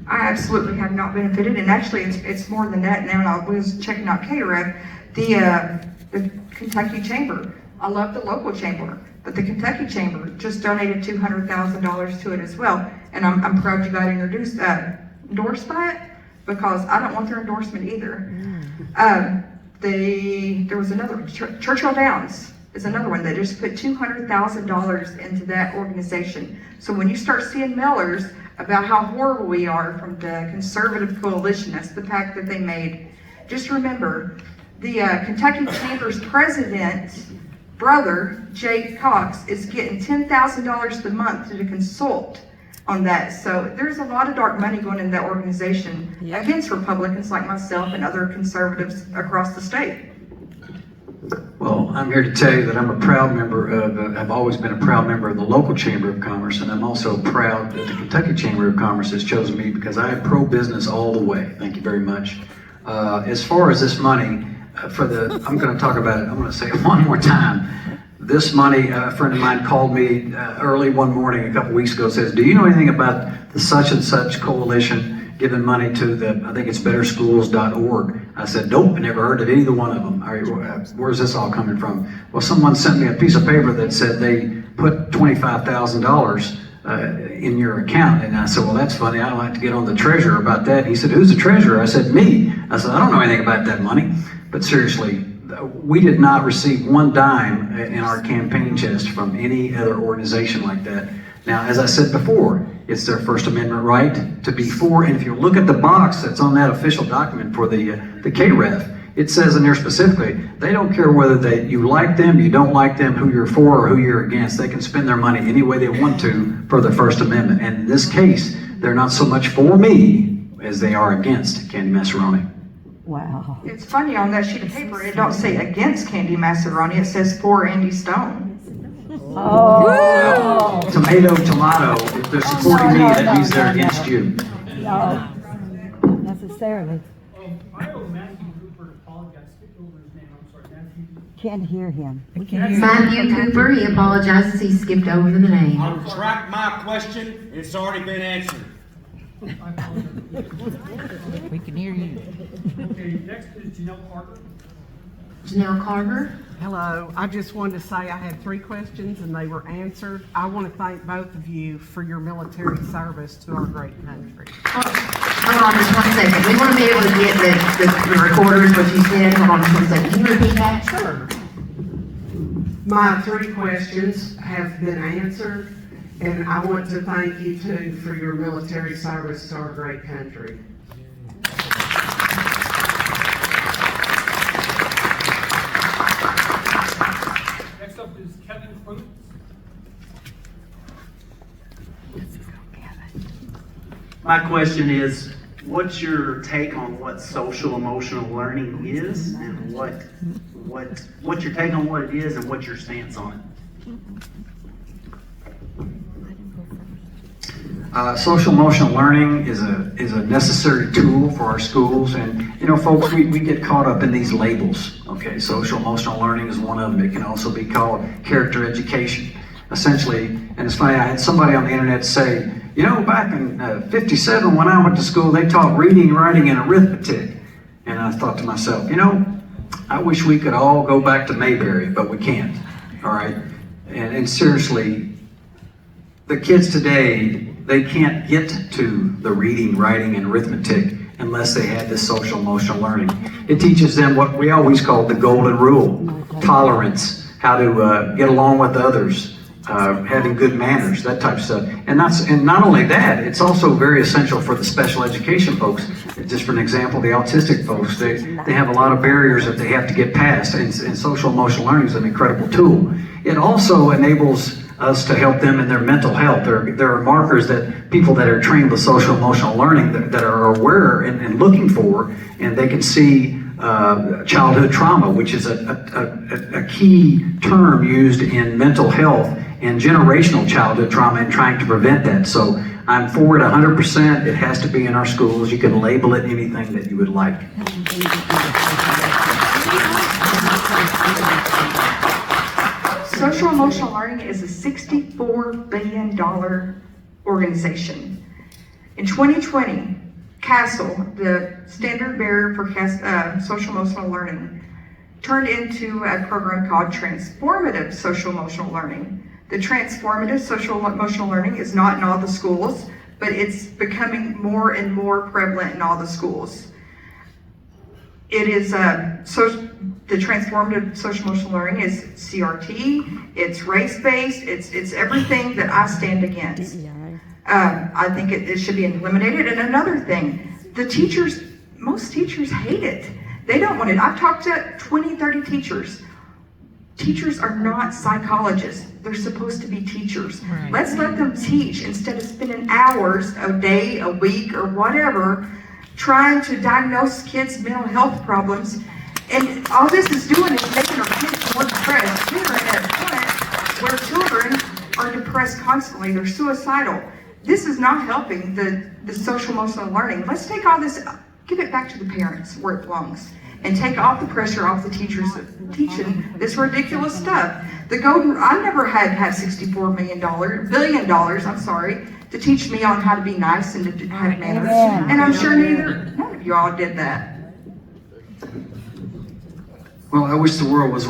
I absolutely have not benefited, and actually it's more than that now. And I was checking out KREF, the Kentucky Chamber. I love the local chamber, but the Kentucky Chamber just donated $200,000 to it as well. And I'm proud you got endorsed by it, because I don't want their endorsement either. There was another, Churchill Downs is another one that just put $200,000 into that organization. So when you start seeing mailers about how horrible we are from the conservative coalition, that's the pact that they made, just remember, the Kentucky Chamber's president's brother, Jake Cox, is getting $10,000 a month to consult on that. So there's a lot of dark money going in that organization against Republicans like myself and other conservatives across the state. Well, I'm here to tell you that I'm a proud member of, I've always been a proud member of the local Chamber of Commerce, and I'm also proud that the Kentucky Chamber of Commerce has chosen me because I am pro-business all the way. Thank you very much. As far as this money, I'm going to talk about it, I'm going to say it one more time. This money, a friend of mine called me early one morning a couple weeks ago, says, do you know anything about the such and such coalition giving money to I think it's betterschools.org. I said, nope, I never heard of either one of them. Where's this all coming from? Well, someone sent me a piece of paper that said they put $25,000 in your account. And I said, well, that's funny. I'd like to get on the treasurer about that. He said, who's the treasurer? I said, me. I said, I don't know anything about that money. But seriously, we did not receive one dime in our campaign chest from any other organization like that. Now, as I said before, it's their First Amendment right to be for, and if you look at the box that's on that official document for the KREF, it says in there specifically, they don't care whether you like them, you don't like them, who you're for or who you're against. They can spend their money any way they want to for the First Amendment. And in this case, they're not so much for me as they are against Candy Massaroni. Wow. It's funny, on that sheet of paper, it don't say against Candy Massaroni, it says for Andy Stone. Oh. Tomato, tomato, if they're supporting me, that means they're against you. No, not necessarily. I owe Matthew Cooper to apologize, skipped over his name, I'm sorry, Matthew. Can't hear him. Matthew Cooper, he apologizes, he skipped over the name. I'll retract my question, it's already been answered. I apologize. We can hear you. Okay, next is Janelle Carter. Janelle Carver. Hello, I just wanted to say I had 3 questions and they were answered. I want to thank both of you for your military service to our great country. Hold on just 1 second. We want to be able to get the recorders, what you said. Hold on just 1 second. Can you repeat that? Sure. My 3 questions have been answered, and I want to thank you too for your military service to our great country. Next up is Kevin Clements. My question is, what's your take on what social emotional learning is, and what's your take on what it is, and what's your stance on it? Social emotional learning is a necessary tool for our schools, and you know, folks, we get caught up in these labels. Okay, social emotional learning is one of them. It can also be called character education. Essentially, and it's funny, I had somebody on the internet say, you know, back in '57 when I went to school, they taught reading, writing, and arithmetic. And I thought to myself, you know, I wish we could all go back to Mayberry, but we can't. All right, and seriously, the kids today, they can't get to the reading, writing, and arithmetic unless they had this social emotional learning. It teaches them what we always call the golden rule: tolerance, how to get along with others, having good manners, that type of stuff. And not only that, it's also very essential for the special education folks. Just for an example, the autistic folks, they have a lot of barriers that they have to get past, and social emotional learning is an incredible tool. It also enables us to help them in their mental health. There are markers that people that are trained with social emotional learning that are aware and looking for, and they can see childhood trauma, which is a key term used in mental health and generational childhood trauma and trying to prevent that. So I'm for it 100%. It has to be in our schools. You can label it anything that you would like. Social emotional learning is a $64 billion organization. In 2020, CASEL, the standard bearer for social emotional learning, turned into a program called Transformative Social Emotional Learning. The Transformative Social Emotional Learning is not in all the schools, but it's becoming more and more prevalent in all the schools. It is the Transformative Social Emotional Learning is CRT, it's race-based, it's everything that I stand against. I think it should be eliminated. And another thing, most teachers hate it. They don't want it. I've talked to 20, 30 teachers. Teachers are not psychologists. They're supposed to be teachers. Right. Let's let them teach instead of spending hours, a day, a week, or whatever, trying to diagnose kids' mental health problems. And all this is doing is making our kids more depressed. We are at a point where children are depressed constantly. They're suicidal. This is not helping the social emotional learning. Let's take all this, give it back to the parents where it belongs, and take off the pressure off the teachers teaching this ridiculous stuff. I never had $64 billion, I'm sorry, to teach me on how to be nice and to have manners. And I'm sure none of you all did that. Well, I wish the world was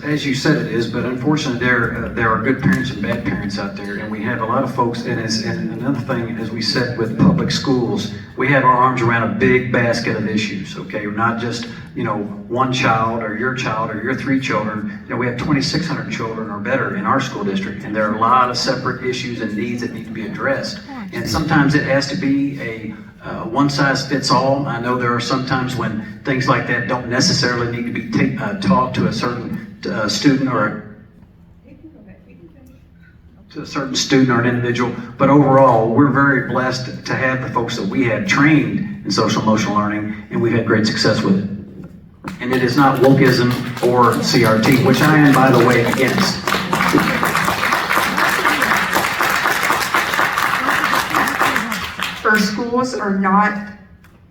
as you said it is, but unfortunately there are good parents and bad parents out there, and we have a lot of folks, and another thing, as we said with public schools, we have our arms around a big basket of issues, okay? We're not just, one child or your 3 children. We have 2,600 children or better in our school district, and there are a lot of separate issues and needs that need to be addressed. And sometimes it has to be a one-size-fits-all. I know there are some times when things like that don't necessarily need to be taught to a certain student or an individual, but overall, we're very blessed to have the folks that we have trained in social emotional learning, and we've had great success with it. And it is not wokeism or CRT, which I am, by the way, against. Our schools are not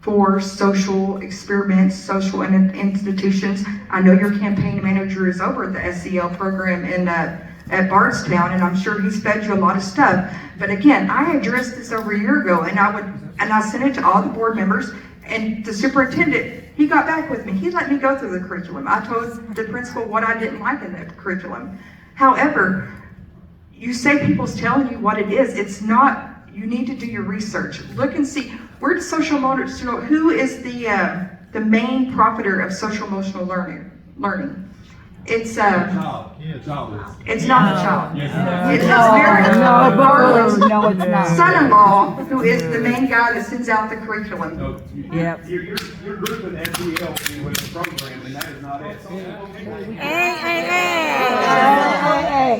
for social experiments, social institutions. I know your campaign manager is over at the SEL program at Bardstown, and I'm sure he's fed you a lot of stuff. But again, I addressed this over a year ago, and I sent it to all the board members, and the superintendent, he got back with me. He let me go through the curriculum. I told the principal what I didn't like in the curriculum. However, you say people's telling you what it is. It's not. You need to do your research. Look and see, where does social emotional, who is the main profiter of social emotional learning? It's not the child. It's Mr. Barlow's son-in-law, who is the main guy that sends out the curriculum. Yep. You're grouping SEL with the program, and that is not it. Hey,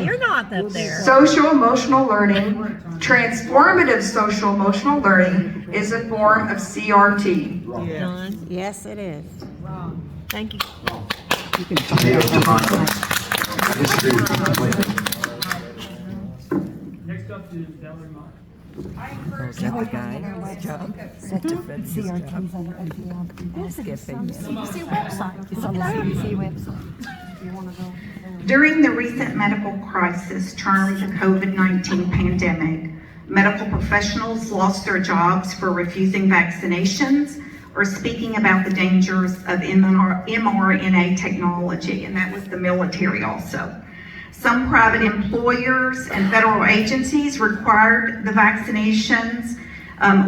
you're not up there. Social emotional learning, transformative social emotional learning is a form of CRT. Wrong. Yes, it is. Wrong. Thank you. You can tomato tomato. I disagree with you completely. Next up is Valerie Mock. Is that the guy? Job. Such a good CRTs on the NPL. That's a good thing. CDC website. It's on the CDC website. During the recent medical crisis termed the COVID-19 pandemic, medical professionals lost their jobs for refusing vaccinations or speaking about the dangers of mRNA technology, and that was the military also. Some private employers and federal agencies required the vaccinations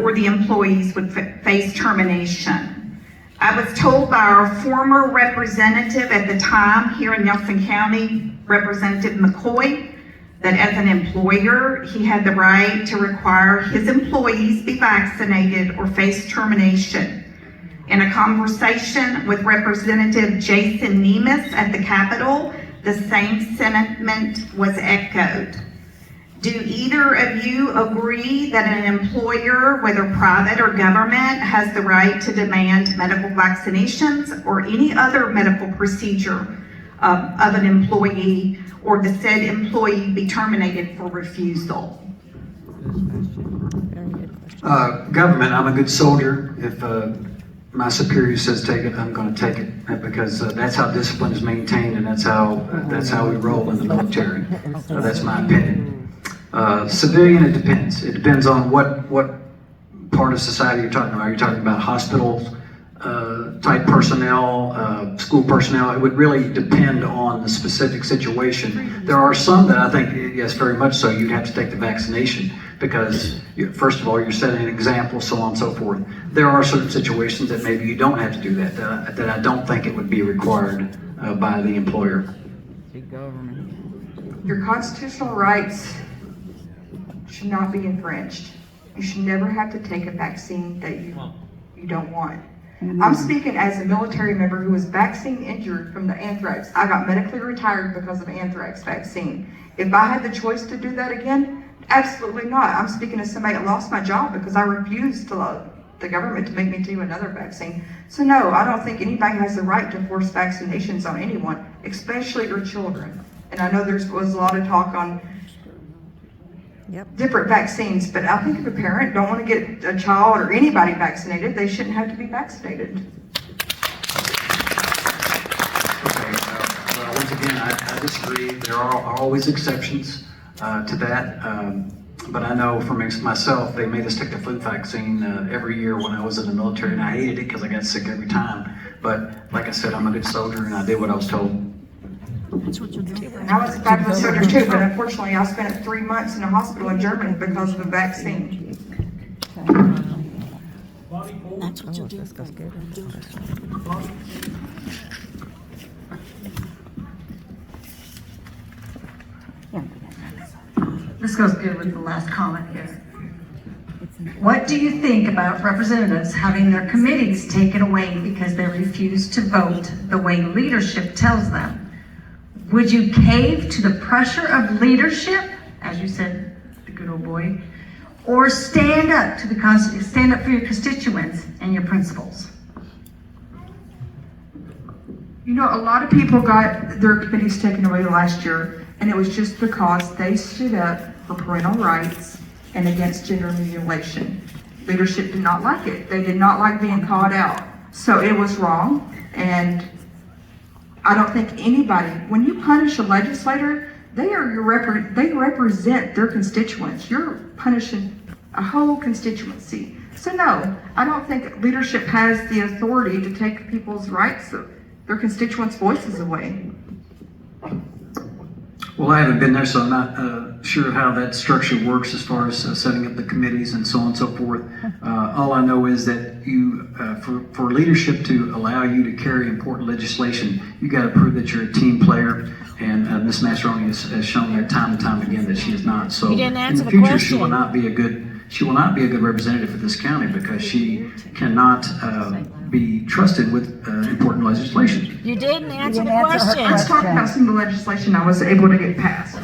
or the employees would face termination. I was told by our former representative at the time here in Nelson County, Representative McCoy, that as an employer, he had the right to require his employees be vaccinated or face termination. In a conversation with Representative Jason Nemes at the Capitol, the same sentiment was echoed. Do either of you agree that an employer, whether private or government, has the right to demand medical vaccinations or any other medical procedure of an employee, or the said employee be terminated for refusal? Government, I'm a good soldier. If my superior says take it, I'm going to take it, because that's how discipline is maintained, and that's how we roll in the military. That's my opinion. Civilian, it depends. It depends on what part of society you're talking about. Are you talking about hospitals, type personnel, school personnel? It would really depend on the specific situation. There are some that I think, yes, very much so, you'd have to take the vaccination, because first of all, you're setting an example, so on and so forth. There are certain situations that maybe you don't have to do that I don't think it would be required by the employer. Your constitutional rights should not be infringed. You should never have to take a vaccine that you don't want. I'm speaking as a military member who was vaccine injured from the anthrax. I got medically retired because of anthrax vaccine. If I had the choice to do that again, absolutely not. I'm speaking as somebody that lost my job because I refused to the government to make me do another vaccine. So no, I don't think anybody has the right to force vaccinations on anyone, especially your children. And I know there was a lot of talk on different vaccines, but I think if a parent don't want to get a child or anybody vaccinated, they shouldn't have to be vaccinated. Well, once again, I disagree. There are always exceptions to that. But I know from myself, they made us take the flu vaccine every year when I was in the military, and I hated it because I got sick every time. But like I said, I'm a good soldier, and I did what I was told. And I was a fabulous soldier too, but unfortunately I spent 3 months in a hospital in Germany because of a vaccine. That's what you do. This goes good. This goes good with the last comment here. What do you think about representatives having their committees taken away because they refuse to vote the way leadership tells them? Would you cave to the pressure of leadership, as you said, the good old boy, or stand up to stand up for your constituents and your principles? You know, a lot of people got their committees taken away last year, and it was just because they stood up for parental rights and against gender mutilation. Leadership did not like it. They did not like being called out. So it was wrong, and I don't think anybody, when you punish a legislator, they represent their constituents. You're punishing a whole constituency. So no, I don't think leadership has the authority to take people's rights, their constituents' voices away. Well, I haven't been there, so I'm not sure how that structure works as far as setting up the committees and so on and so forth. All I know is that you, for leadership to allow you to carry important legislation, you got to prove that you're a team player. And Ms. Massaroni has shown that time and time again that she is not. So You didn't answer in the the future, question. she will not be a good representative for this county because she cannot be trusted with important legislation. You didn't answer the Let's question. talk about some of the legislation I was able to get passed.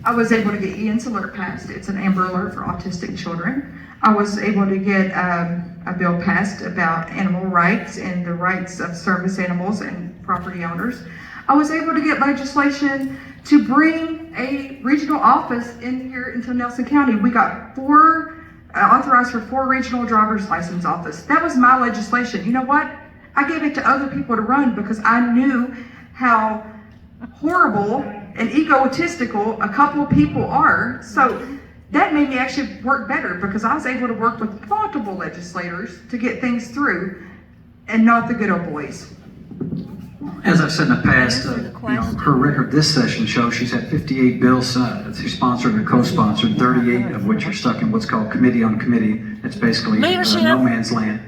I was able to get Ian's alert passed. It's an Amber Alert for autistic children. I was able to get a bill passed about animal rights and the rights of service animals and property owners. I was able to get legislation to bring a regional office in here into Nelson County. We got authorized for 4 regional driver's license office. That was my legislation. You know what? I gave it to other people to run because I knew how horrible and egotistical a couple of people are. So that made me actually work better because I was able to work with multiple legislators to get things through and not the good old boys. As I've said in the past, her record this session shows she's had 58 bills she's sponsored or co-sponsored, 38 of which are stuck in what's called committee on committee. It's basically no man's land.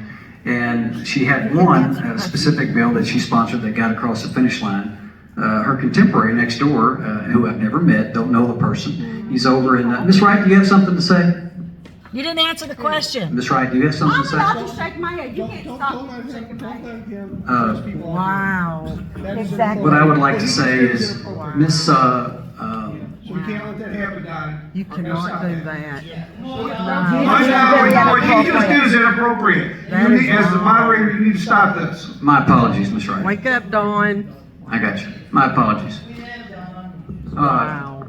And she had one specific bill that she sponsored that got across the finish line. Her contemporary next door, who I've never met, don't know the person, he's over in, Ms. Wright, do you have something to say? You didn't answer the question. Ms. Wright, do you have something to say? I'm about to shake my head. You can't stop me from shaking my head. Wow. Exactly. What I would like to say is, Miss, We can't let that happen, Donnie. You cannot do that. What you just did is inappropriate. You need, as the moderator, you need to stop this. My apologies, Ms. Wright. Wake up, Dawn. I got you. My apologies. Wow.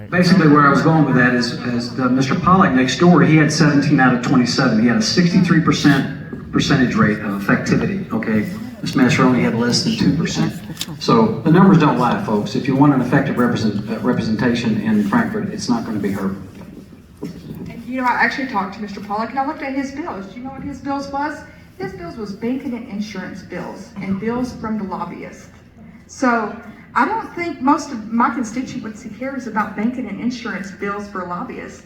Basically, where I was going with that is Mr. Pollack next door, he had 17 out of 27. He had a 63% percentage rate of effectivity, okay? Ms. Massaroni had less than 2%. So the numbers don't lie, folks. If you want an effective representation in Frankfurt, it's not going to be her. And you know, I actually talked to Mr. Pollack and I looked at his bills. Do you know what his bills was? His bills was banking and insurance bills and bills from the lobbyist. So I don't think most of my constituency cares about banking and insurance bills for lobbyists.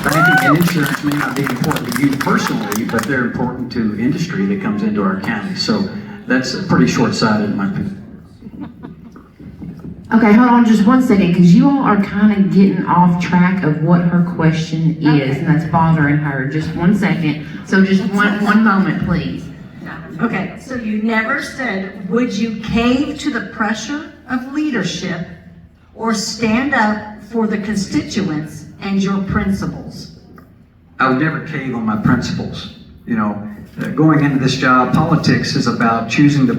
Banking and insurance may not be important to you personally, but they're important to industry that comes into our county. So that's pretty short-sighted in my opinion. Okay, hold on just one second, because you all are kind of getting off track of what her question is, and that's bothering her. Just one second. So just one moment, please. Okay, so you never said, would you cave to the pressure of leadership or stand up for the constituents and your principles? I would never cave on my principles. You know, going into this job, politics is about choosing your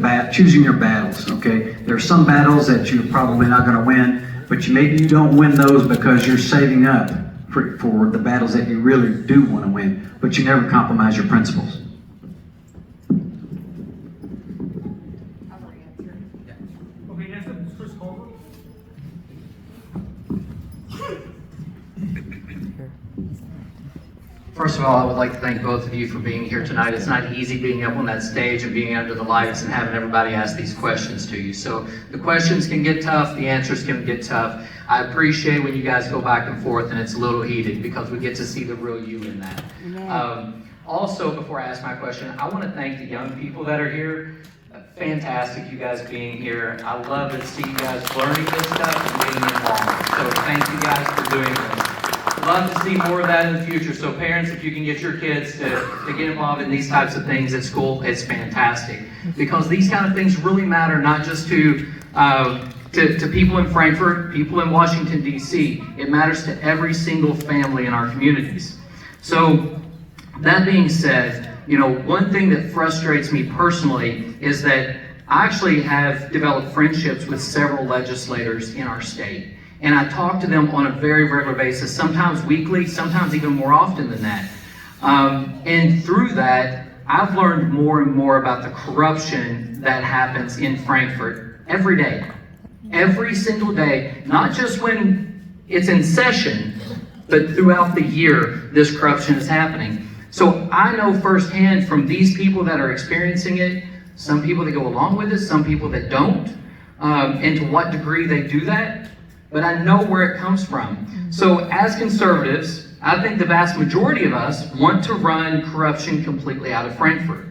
battles, okay? There are some battles that you're probably not going to win, but maybe you don't win those because you're saving up for the battles that you really do want to win, but you never compromise your principles. First of all, I would like to thank both of you for being here tonight. It's not easy being up on that stage and being under the lights and having everybody ask these questions to you. So the questions can get tough, the answers can get tough. I appreciate when you guys go back and forth and it's a little heated because we get to see the real you in that. Also, before I ask my question, I want to thank the young people that are here. Fantastic, you guys being here. I love to see you guys learning this stuff and getting involved. So thank you guys for doing this. Love to see more of that in the future. So parents, if you can get your kids to get involved in these types of things at school, it's fantastic. Because these kind of things really matter, not just to to people in Frankfurt, people in Washington, D.C. It matters to every single family in our communities. So that being said, one thing that frustrates me personally is that I actually have developed friendships with several legislators in our state. And I talk to them on a very regular basis, sometimes weekly, sometimes even more often than that. And through that, I've learned more and more about the corruption that happens in Frankfurt every day. Every single day, not just when it's in session, but throughout the year, this corruption is happening. So I know firsthand from these people that are experiencing it, some people that go along with it, some people that don't, and to what degree they do that, but I know where it comes from. So as conservatives, I think the vast majority of us want to run corruption completely out of Frankfurt.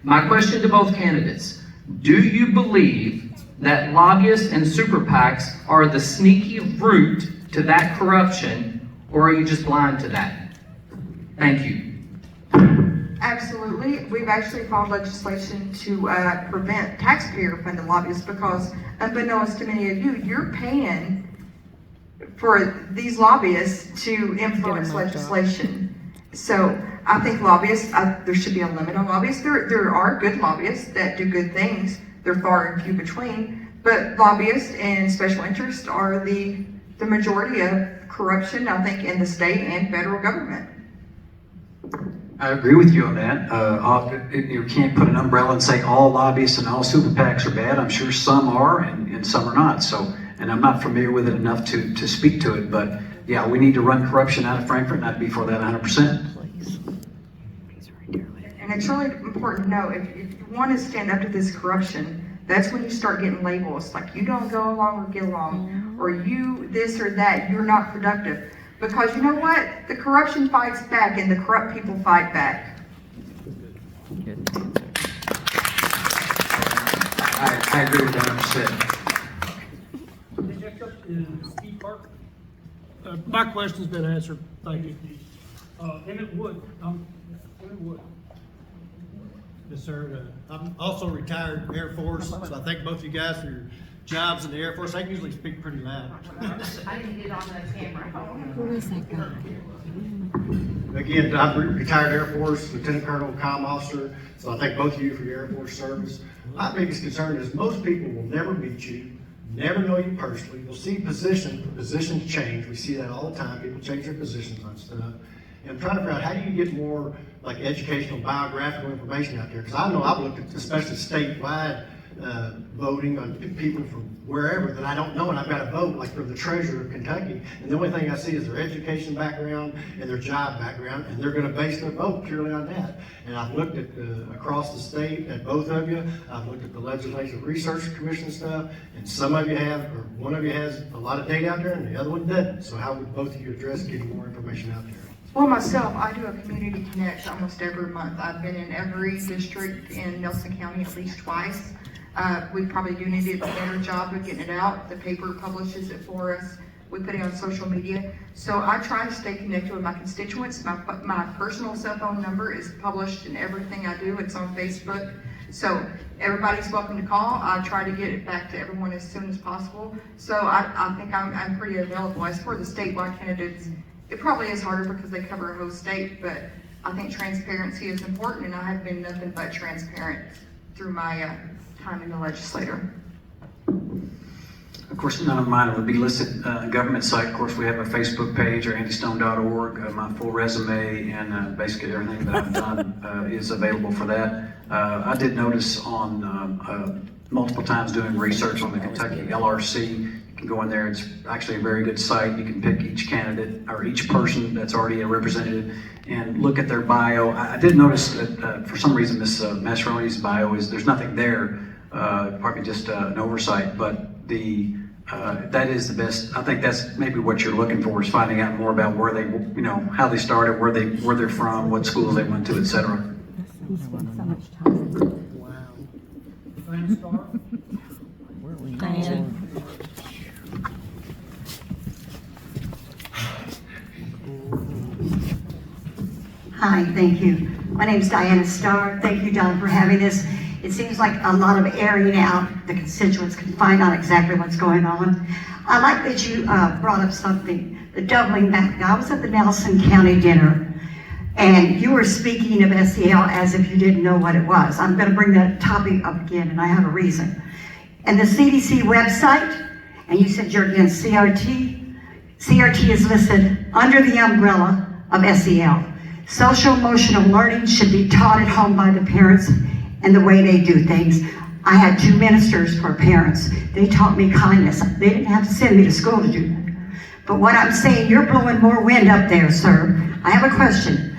My question to both candidates, do you believe that lobbyists and super PACs are the sneaky route to that corruption, or are you just blind to that? Thank you. Absolutely. We've actually filed legislation to prevent taxpayer-funded lobbyists because, unbeknownst to many of you, you're paying for these lobbyists to influence legislation. So I think lobbyists, there should be a limit on lobbyists. There are good lobbyists that do good things. They're far and few between. But lobbyists and special interests are the majority of corruption, I think, in the state and federal government. I agree with you on that. You can't put an umbrella and say all lobbyists and all super PACs are bad. I'm sure some are and some are not. So, and I'm not familiar with it enough to speak to it. But yeah, we need to run corruption out of Frankfurt, and I'd be for that 100%. And it's really important to know, if you want to stand up to this corruption, that's when you start getting labels like you don't go along or get along, or you this or that, you're not productive. Because you know what? The corruption fights back and the corrupt people fight back. I agree with that 100%. Next up is Steve Parker. My question's been answered. Thank you. Emmett Wood. Emmett Wood. Yes, sir. I'm also retired Air Force, so I thank both of you guys for your jobs in the Air Force. I can usually speak pretty loud. I didn't get on the camera. Who is that guy? Again, I'm retired Air Force, Lieutenant Colonel, comm officer, so I thank both of you for your Air Force service. My biggest concern is most people will never meet you, never know you personally. You'll see positions change. We see that all the time. People change their positions on stuff. And I'm trying to figure out how do you get more like educational, biographical information out there? Because I know I've looked at, especially statewide, voting on people from wherever that I don't know, and I've got to vote, like for the treasurer of Kentucky, and the only thing I see is their education background and their job background, and they're going to base their vote purely on that. And I've looked at across the state at both of you. I've looked at the Legislative Research Commission stuff, and some of you have, or one of you has a lot of data out there, and the other one doesn't. So how would both of you address getting more information out there? Well, myself, I do a community connect almost every month. I've been in every district in Nelson County at least twice. We probably do need to do a better job of getting it out. The paper publishes it for us. We put it on social media. So I try to stay connected with my constituents. My personal cell phone number is published in everything I do. It's on Facebook. So everybody's welcome to call. I try to get it back to everyone as soon as possible. So I think I'm pretty available. As for the statewide candidates, it probably is harder because they cover a whole state, but I think transparency is important, and I have been nothing but transparent through my time in the legislature. Of course, none of mine would be listed on the government site. Of course, we have a Facebook page or andystone.org. My full resume and basically everything that I've done is available for that. I did notice on multiple times doing research on the Kentucky LRC. You can go in there. It's actually a very good site. You can pick each candidate or each person that's already a representative and look at their bio. I did notice that for some reason Ms. Massaroni's bio there's nothing there. Probably just an oversight, but that is the best. I think that's maybe what you're looking for, is finding out more about where they, how they started, where they're from, what schools they went to, etc. He spent so much time. Wow. Diane Starr? Diane. Hi, thank you. My name is Diana Starr. Thank you, Don, for having this. It seems like a lot of airing out, the constituents can find out exactly what's going on. I like that you brought up something, the doubling back. I was at the Nelson County dinner, and you were speaking of SEL as if you didn't know what it was. I'm going to bring that topic up again, and I have a reason. And the CDC website, and you said you're against CRT. CRT is listed under the umbrella of SEL. Social emotional learning should be taught at home by the parents and the way they do things. I had 2 ministers for parents. They taught me kindness. They didn't have to send me to school to do that. But what I'm saying, you're blowing more wind up there, sir. I have a question.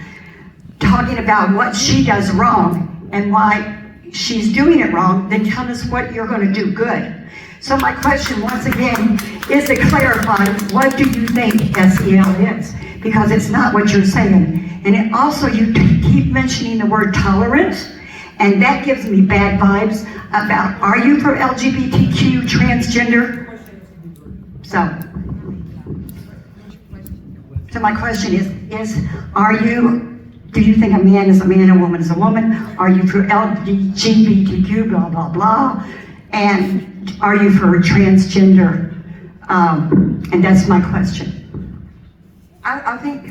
Talking about what she does wrong and why she's doing it wrong, then tell us what you're going to do good. So my question, once again, is to clarify, what do you think SEL is? Because it's not what you're saying. And it also, you keep mentioning the word tolerant, and that gives me bad vibes about, are you for LGBTQ, transgender? So my question is do you think a man is a man, a woman is a woman? Are you for LGBTQ, blah, blah, blah? And are you for transgender? And that's my question. I think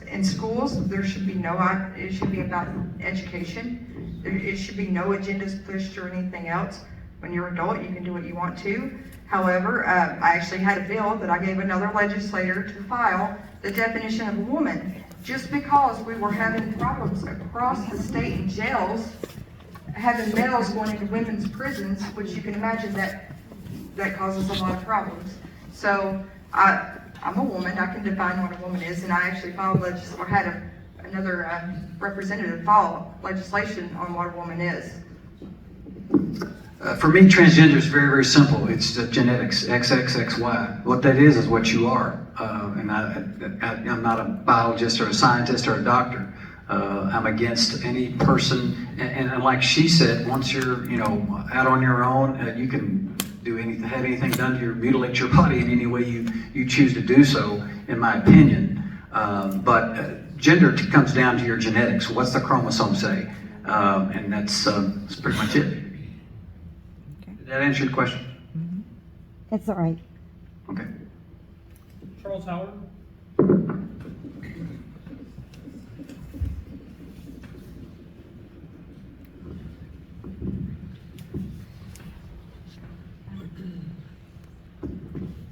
in schools, there should be it should be about education. It should be no agendas pushed or anything else. When you're an adult, you can do what you want to. However, I actually had a bill that I gave another legislator to file, the definition of a woman. Just because we were having problems across the state in jails, having males going into women's prisons, which you can imagine that causes a lot of problems. So I'm a woman, I can define what a woman is, and I actually had another representative file legislation on what a woman is. For me, transgender is very, very simple. It's the genetics, XXXY. What that is what you are. And I'm not a biologist or a scientist or a doctor. I'm against any person, and like she said, once you're, out on your own, you can do anything, have anything done to mutilate your body in any way you choose to do so, in my opinion. But gender comes down to your genetics. What's the chromosome say? And that's pretty much it. Did that answer your question? That's all right. Okay. Charles Howard.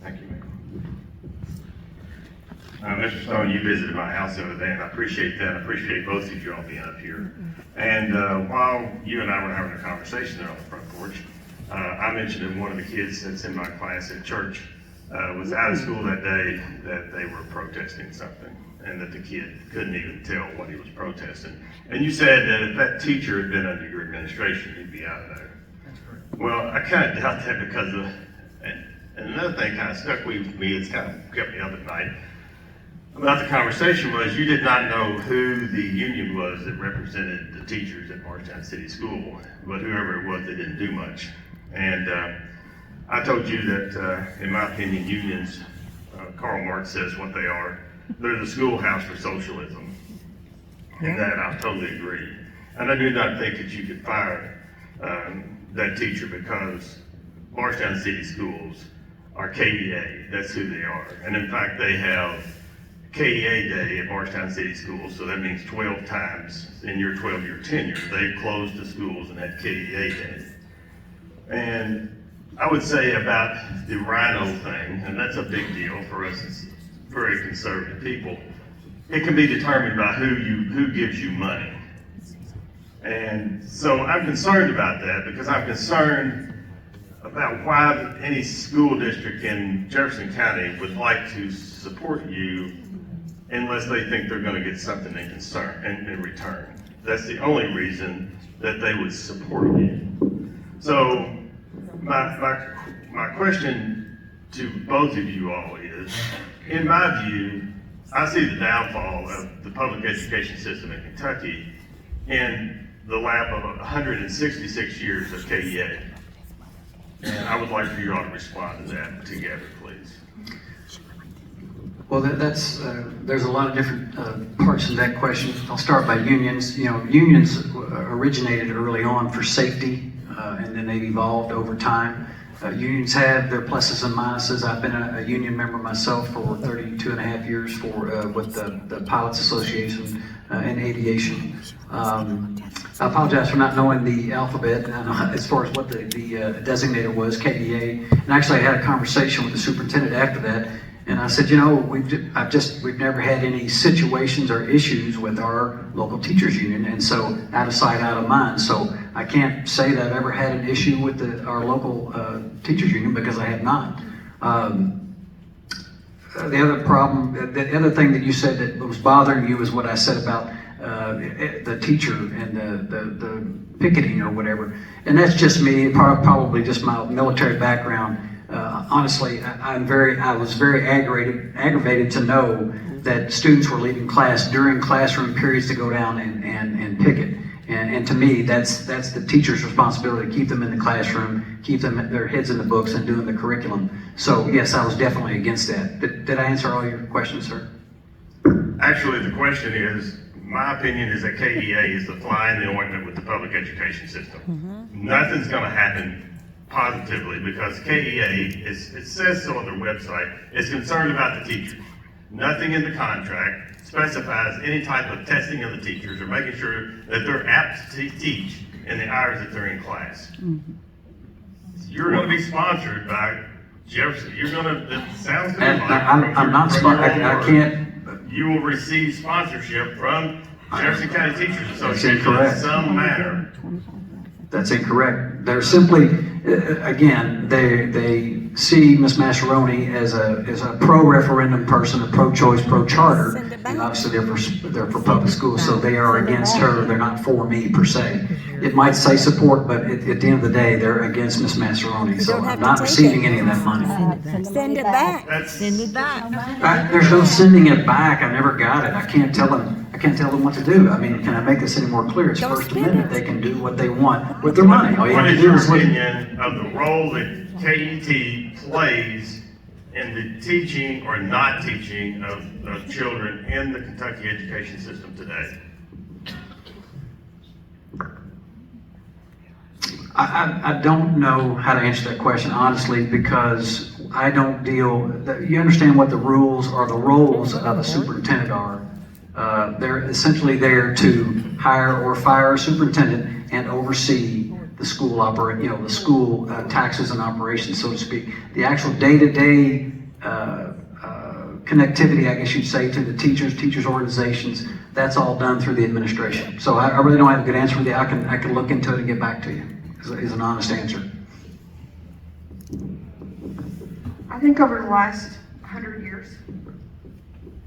Thank you, Mayor. Mr. Stone, you visited my house the other day, and I appreciate that. I appreciate both of you all being up here. And while you and I were having a conversation there on the front porch, I mentioned that one of the kids that's in my class at church was out of school that day that they were protesting something, and that the kid couldn't even tell what he was protesting. And you said that if that teacher had been under your administration, he'd be out of there. Well, I kind of doubt that because of, and another thing kind of stuck with me, it's kind of kept me up at night about the conversation, was you did not know who the union was that represented the teachers at Marshtown City School, but whoever it was, they didn't do much. And I told you that, in my opinion, unions, Karl Marx says what they are. They're the schoolhouse for socialism. And that I totally agree. And I do not think that you could fire that teacher, because Marshtown City Schools are KEA. That's who they are. And in fact, they have KEA Day at Marshtown City Schools, so that means 12 times in your 12-year tenure, they've closed the schools and had KEA Day. And I would say about the rhino thing, and that's a big deal for us as very conservative people, it can be determined by who gives you money. And so I'm concerned about that, because I'm concerned about why any school district in Jefferson County would like to support you unless they think they're going to get something in return. That's the only reason that they would support you. So my question to both of you all is, in my view, I see the downfall of the public education system in Kentucky in the lap of 166 years of KEA. And I would like for you all to respond to that together, please. Well, there's a lot of different parts of that question. I'll start by unions. You know, unions originated early on for safety, and then they've evolved over time. Unions have their pluses and minuses. I've been a union member myself for 32 and a half years with the Pilots Association in aviation. I apologize for not knowing the alphabet as far as what the designator was, KDA. And actually, I had a conversation with the superintendent after that, and I said, you know, we've never had any situations or issues with our local teachers union, and so out of sight, out of mind. So I can't say that I've ever had an issue with our local teachers union because I have not. The other thing that you said that was bothering you is what I said about the teacher and the picketing or whatever, and that's just me, probably just my military background. Honestly, I was very aggravated to know that students were leaving class during classroom periods to go down and picket. And to me, that's the teacher's responsibility to keep them in the classroom, keep their heads in the books and doing the curriculum. So yes, I was definitely against that. Did I answer all your questions, sir? Actually, the question is, my opinion is that KEA is the fly in the ointment with the public education system. Nothing's gonna happen positively because KEA, it says so on their website, is concerned about the teachers. Nothing in the contract specifies any type of testing of the teachers or making sure that they're apt to teach in the hours that they're in class. You're gonna be sponsored by Jefferson. You're gonna, it sounds to me like I'm not sponsored. I can't. You will receive sponsorship from Jefferson County Teachers That's Association incorrect. in some manner. That's incorrect. They're simply, again, they see Ms. Massaroni as a pro-referendum person, a pro-choice, pro-charter, and obviously they're for public schools, so they are against her. They're not for me per se. It might say support, but at the end of the day, they're against Ms. Massaroni, so I'm not receiving any of that money. Send it back. Send it back. There's no sending it back. I never got it. I can't tell them what to do. I mean, can I make this any more clear? It's First Amendment. They can do what they want with their money. All you have What to is do your is look. opinion of the role that KET plays in the teaching or not teaching of children in the Kentucky education system today? I don't know how to answer that question honestly because I don't deal. You understand what the rules or the roles of a superintendent are. They're essentially there to hire or fire a superintendent and oversee the school the school taxes and operations, so to speak. The actual day-to-day connectivity, I guess you'd say, to the teachers organizations, that's all done through the administration. So I really don't have a good answer for you. I can look into it and get back to you. Is an honest answer. I think over the last 100 years,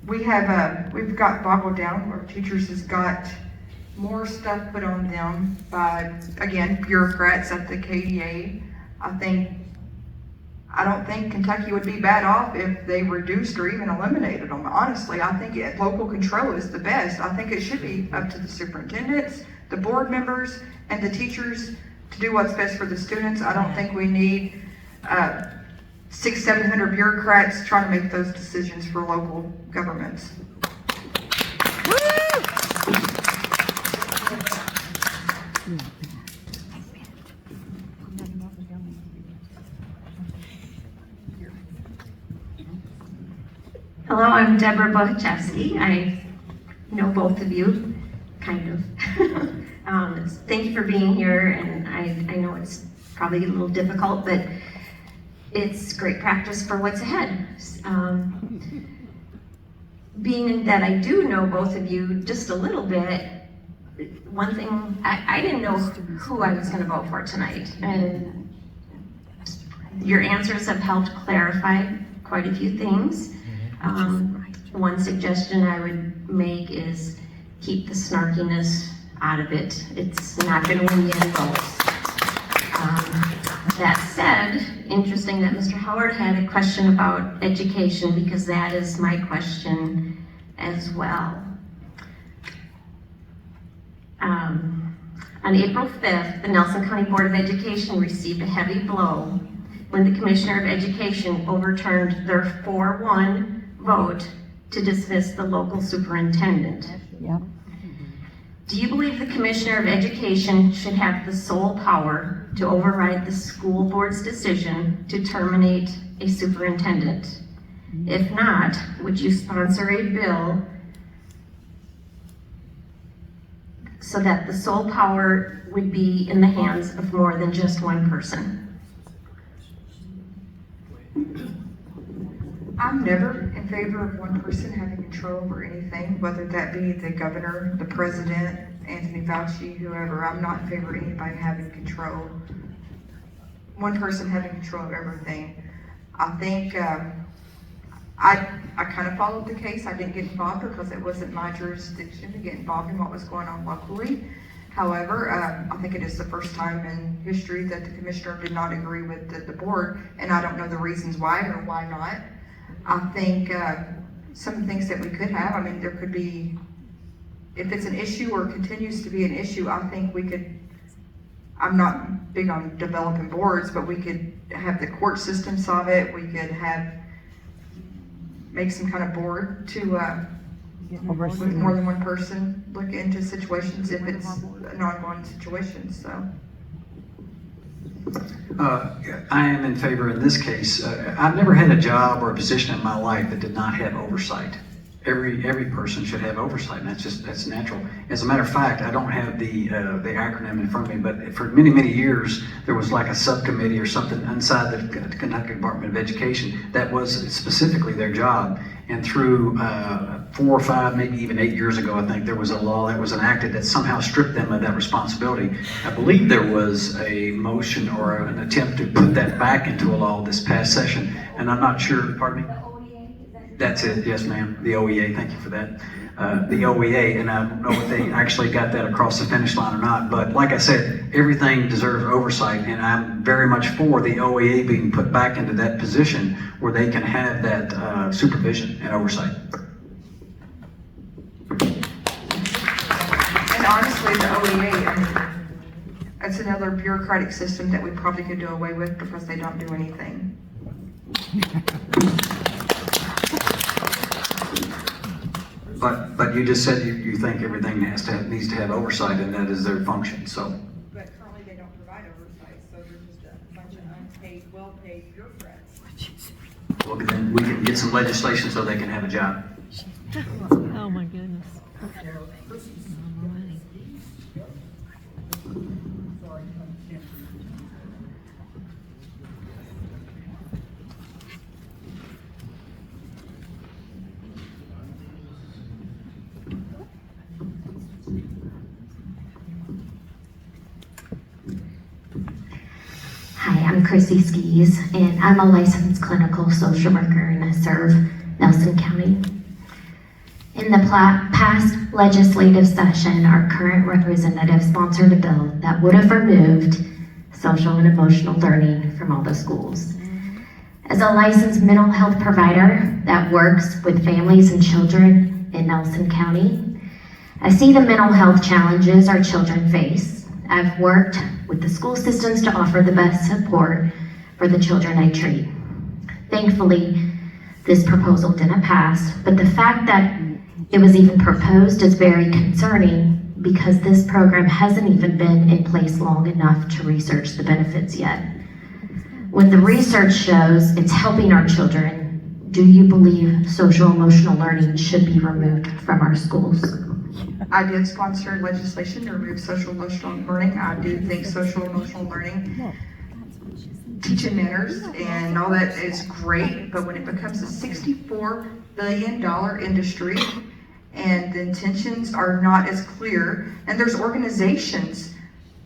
we've got boggled down where teachers has got more stuff put on them by, again, bureaucrats at the KDA. I don't think Kentucky would be bad off if they reduced or even eliminated them. Honestly, I think local control is the best. I think it should be up to the superintendents, the board members, and the teachers to do what's best for the students. I don't think we need 600-700 bureaucrats trying to make those decisions for local governments. Hello, I'm Deborah Bohachevsky. I know both of you, kind of. Thank you for being here, and I know it's probably a little difficult, but it's great practice for what's ahead. Being that I do know both of you just a little bit, one thing, I didn't know who I was going to vote for tonight, and your answers have helped clarify quite a few things. One suggestion I would make is keep the snarkiness out of it. It's not going to win you any votes. That said, interesting that Mr. Howard had a question about education because that is my question as well. On April 5th, the Nelson County Board of Education received a heavy blow when the Commissioner of Education overturned their 4-1 vote to dismiss the local superintendent. Yep. Do you believe the Commissioner of Education should have the sole power to override the school board's decision to terminate a superintendent? If not, would you sponsor a bill so that the sole power would be in the hands of more than just one person? I'm never in favor of one person having control over anything, whether that be the governor, the president, Anthony Fauci, whoever. I'm not in favor of anybody having control. One person having control of everything. I think I kind of followed the case. I didn't get involved because it wasn't my jurisdiction to get involved in what was going on locally. However, I think it is the first time in history that the commissioner did not agree with the board, and I don't know the reasons why or why not. I think some of the things that we could have, I mean, there could be, if it's an issue or continues to be an issue, I think we could, I'm not big on developing boards, but we could have the court system solve it. We could make some kind of board to, with more than one person, look into situations if it's an ongoing situation, so. I am in favor in this case. I've never had a job or a position in my life that did not have oversight. Every person should have oversight, and that's natural. As a matter of fact, I don't have the acronym in front of me, but for many years there was like a subcommittee or something inside the Kentucky Department of Education that was specifically their job. And through 4 or 5, maybe even 8 years ago, I think there was a law that was enacted that somehow stripped them of that responsibility. I believe there was a motion or an attempt to put that back into a law this past session, and I'm not sure. Pardon me. That's it, yes ma'am, the OEA, thank you for that. The OEA, and I don't know if they actually got that across the finish line or not, but like I said, everything deserves oversight, and I'm very much for the OEA being put back into that position where they can have that supervision and oversight. And honestly, the OEA, I mean, it's another bureaucratic system that we probably could do away with because they don't do anything. But you just said you think everything needs to have oversight, and that is their function, so. But currently they don't provide oversight, so they're just a bunch of unpaid, well-paid bureaucrats. Well, then we can get some legislation so they can have a job. Oh my goodness. Hi, I'm Chrissy Skis, and I'm a licensed clinical social worker, and I serve Nelson County. In the past legislative session, our current representative sponsored a bill that would have removed social and emotional learning from all the schools. As a licensed mental health provider that works with families and children in Nelson County, I see the mental health challenges our children face. I've worked with the school systems to offer the best support for the children I treat. Thankfully, this proposal didn't pass, but the fact that it was even proposed is very concerning because this program hasn't even been in place long enough to research the benefits yet. When the research shows it's helping our children, do you believe social emotional learning should be removed from our schools? I did sponsor legislation to remove social emotional learning. I do think social emotional learning, teaching manners and all that is great, but when it becomes a $64 billion industry and the intentions are not as clear, and there's organizations,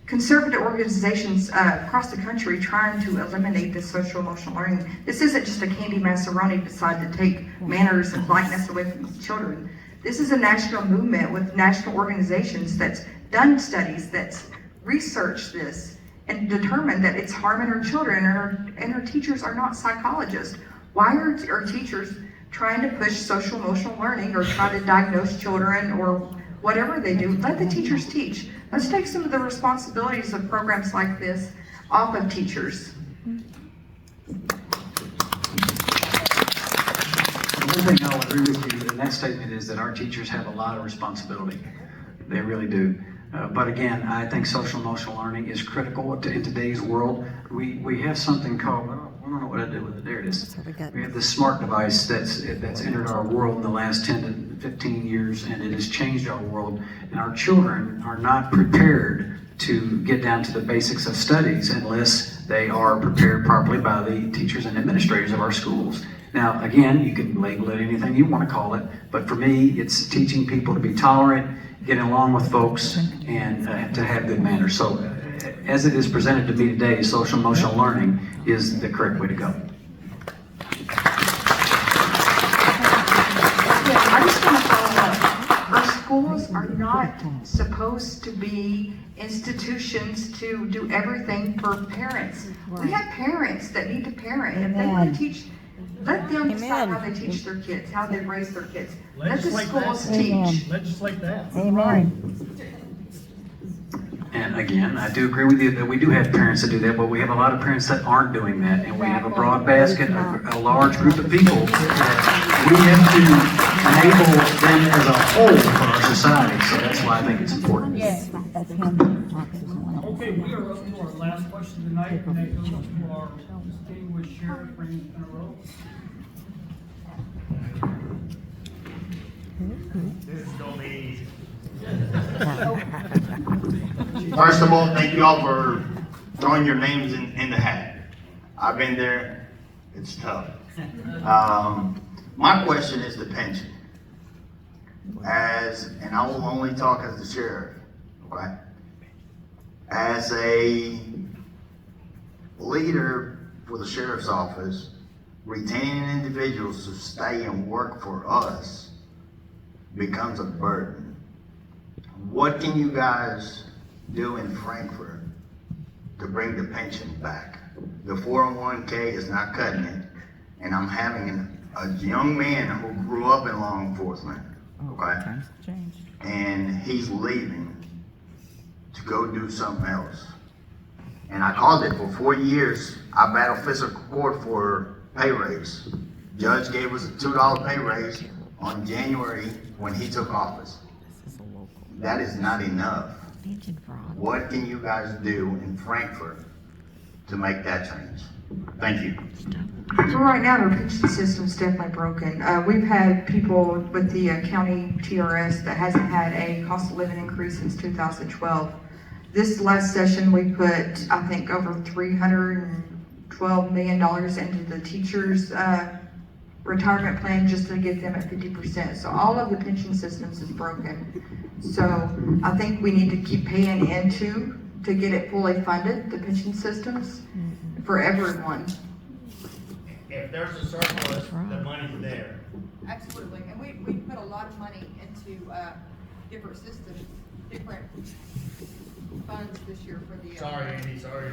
conservative organizations across the country trying to eliminate this social emotional learning. This isn't just a Candy Massaroni decide to take manners and politeness away from children. This is a national movement with national organizations that's done studies, that's researched this and determined that it's harming our children, and our teachers are not psychologists. Why are our teachers trying to push social emotional learning or try to diagnose children or whatever they do? Let the teachers teach. Let's take some of the responsibilities of programs like this off of teachers. one thing I'll agree with you in that statement is that our teachers have a lot of responsibility. They really do. But again, I think social emotional learning is critical in today's world. We have something called, I don't know what I did with it. There it is. We have this smart device that's entered our world in the last 10 to 15 years, and it has changed our world. And our children are not prepared to get down to the basics of studies unless they are prepared properly by the teachers and administrators of our schools. Now, again, you can label it anything you want to call it, but for me, it's teaching people to be tolerant, getting along with folks, and to have good manners. So, as it is presented to me today, social emotional learning is the correct way to go. I just want to follow up. Our schools are not supposed to be institutions to do everything for parents. We have parents that need to parent. If they want to teach, let them decide how they teach their kids, how they raise their kids. Let the schools teach. Legislate that. And again, I do agree with you that we do have parents that do that, but we have a lot of parents that aren't doing that. And we have a broad basket, a large group of people that we have to enable them as a whole for our society. So that's why I think it's important. Okay, we are up to our last question tonight, and that goes to our distinguished sheriff, bringing in a row. This is gonna be easy. First of all, thank you all for throwing your names in the hat. I've been there, it's tough. My question is the pension. And I will only talk as the sheriff, okay? As a leader for the sheriff's office, retaining individuals to stay and work for us becomes a burden. What can you guys do in Frankfurt to bring the pension back? The 401k is not cutting it, and I'm having a young man who grew up in law enforcement, okay? And he's leaving to go do something else. And I called it for 4 years. I battled fiscal court for pay raise. Judge gave us a $2 pay raise on January when he took office. That is not enough. What can you guys do in Frankfurt to make that change? Thank you. For right now, our pension system's definitely broken. We've had people with the county TRS that hasn't had a cost of living increase since 2012. This last session, we put, I think, over $312 million into the teachers' retirement plan just to get them at 50%. So all of the pension systems is broken. So I think we need to keep paying into to get it fully funded, the pension systems, for everyone. If there's a surplus, the money's there. Absolutely, and we put a lot of money into different systems, different funds this year for the. Sorry, Andy, sorry.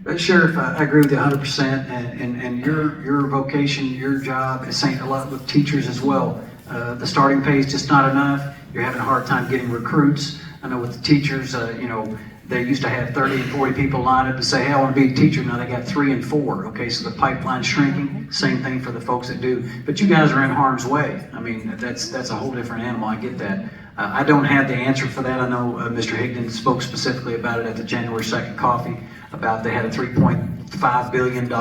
But Sheriff, I agree with you 100%, and your vocation, your job is saying a lot with teachers as well. The starting pay is just not enough. You're having a hard time getting recruits. I know with the teachers, they used to have 30 and 40 people line up and say, hey, I want to be a teacher. Now they got 3 and 4. Okay, so the pipeline's shrinking. Same thing for the folks that do. But you guys are in harm's way. I mean, that's a whole different animal. I get that. I don't have the answer for that. I know Mr. Higdon spoke specifically about it at the January 2nd coffee, about they had a $3.5 billion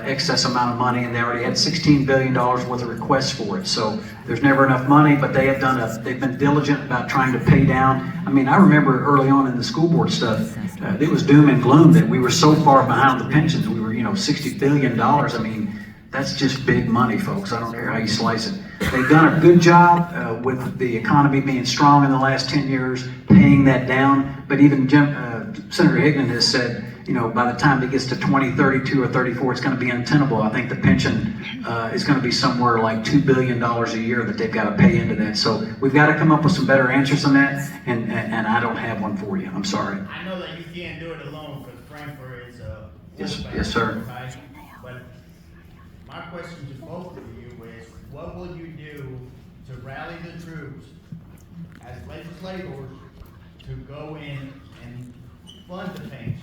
excess amount of money, and they already had $16 billion worth of requests for it. So there's never enough money, but they have they've been diligent about trying to pay down. I mean, I remember early on in the school board stuff, it was doom and gloom that we were so far behind the pensions. We were, $60 billion. I mean, that's just big money, folks. I don't care how you slice it. They've done a good job with the economy being strong in the last 10 years, paying that down. But even Senator Higdon has said, by the time it gets to 2032 or 34, it's going to be untenable. I think the pension is going to be somewhere like $2 billion a year that they've got to pay into that. So we've got to come up with some better answers than that, and I don't have one for you. I'm sorry. I know that you can't do it alone because Frankfurt is a. Yes, sir. But my question to both of you is, what will you do to rally the troops as legislators to go in and fund the pension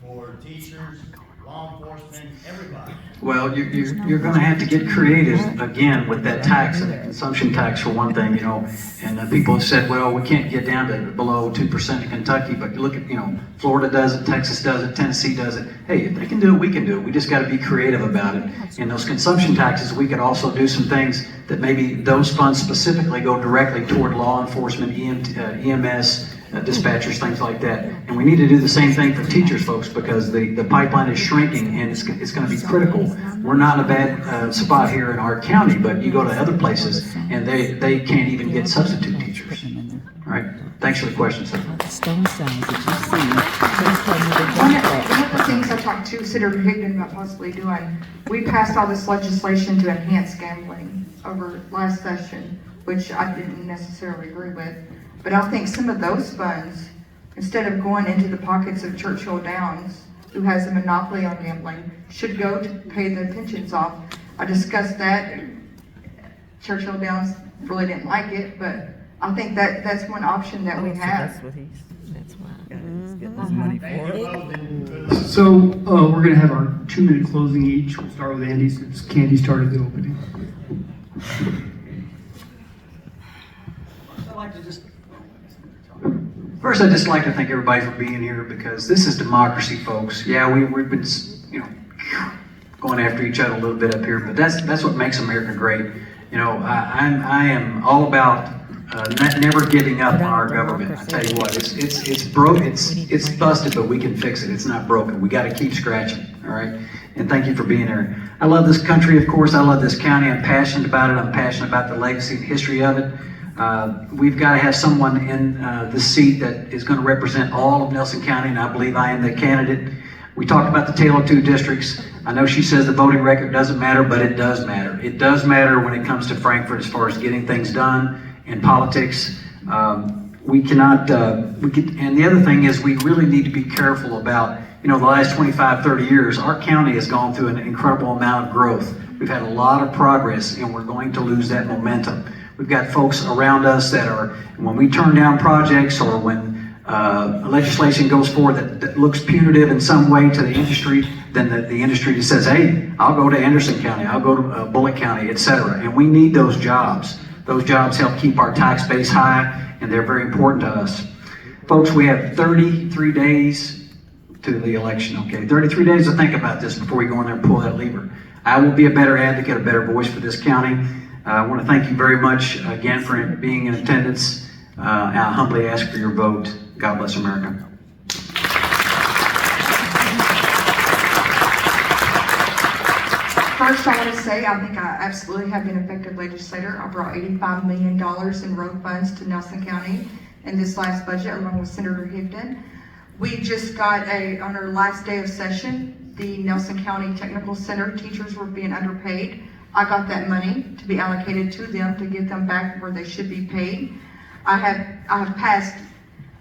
for teachers, law enforcement, everybody. Well, you're gonna have to get creative again with that tax and the consumption tax for one thing, you know. And people have said, well, we can't get down to below 2% in Kentucky, but look at, you know, Florida does it, Texas does it, Tennessee does it. Hey, if they can do it, we can do it. We just gotta be creative about it. And those consumption taxes, we could also do some things that maybe those funds specifically go directly toward law enforcement, EMS, dispatchers, things like that. And we need to do the same thing for teachers, folks, because the pipeline is shrinking and it's going to be critical. We're not in a bad spot here in our county, but you go to other places and they can't even get substitute teachers. All right, thanks for the question, sir. Stone signs that One of the things I talked to Senator Higdon about possibly doing, we passed all this legislation to enhance gambling over last session, which I didn't necessarily agree with. But I think some of those funds, instead of going into the pockets of Churchill Downs, who has a monopoly on gambling, should go to pay the pensions off. I discussed that. Churchill Downs really didn't like it, but I think that's one option that we have. That's why. He's getting his money for it. So, we're gonna have our 2-minute closing each. We'll start with Andy since Candy started the opening. First, I'd just like to thank everybody for being here because this is democracy, folks. Yeah, we've been, you know, going after each other a little bit up here, but that's what makes America great. You know, I am all about never giving up on our government. I tell you what, it's broke, it's busted, but we can fix it. It's not broken. We got to keep scratching. All right. And thank you for being here. I love this country, of course. I love this county. I'm passionate about it. I'm passionate about the legacy and history of it. We've got to have someone in this seat that is going to represent all of Nelson County, and I believe I am the candidate. We talked about the Tale of Two Districts. I know she says the voting record doesn't matter, but it does matter. It does matter when it comes to Frankfort as far as getting things done in politics. We cannot, and the other thing is we really need to be careful about, you know, the last 25, 30 years, our county has gone through an incredible amount of growth. We've had a lot of progress, and we're going to lose that momentum. We've got folks around us that are, when we turn down projects or when legislation goes forward that looks punitive in some way to the industry, then the industry just says, hey, I'll go to Anderson County, I'll go to Bullitt County, etc. And we need those jobs. Those jobs help keep our tax base high, and they're very important to us. Folks, we have 33 days to the election, okay? 33 days to think about this before we go in there and pull that lever. I will be a better advocate, a better voice for this county. I want to thank you very much again for being in attendance. I humbly ask for your vote. God bless America. First, I want to say I think I absolutely have been an effective legislator. I brought $85 million in road funds to Nelson County in this last budget, along with Senator Higdon. We just got on our last day of session, the Nelson County Technical Center teachers were being underpaid. I got that money to be allocated to them to get them back where they should be paid. I have passed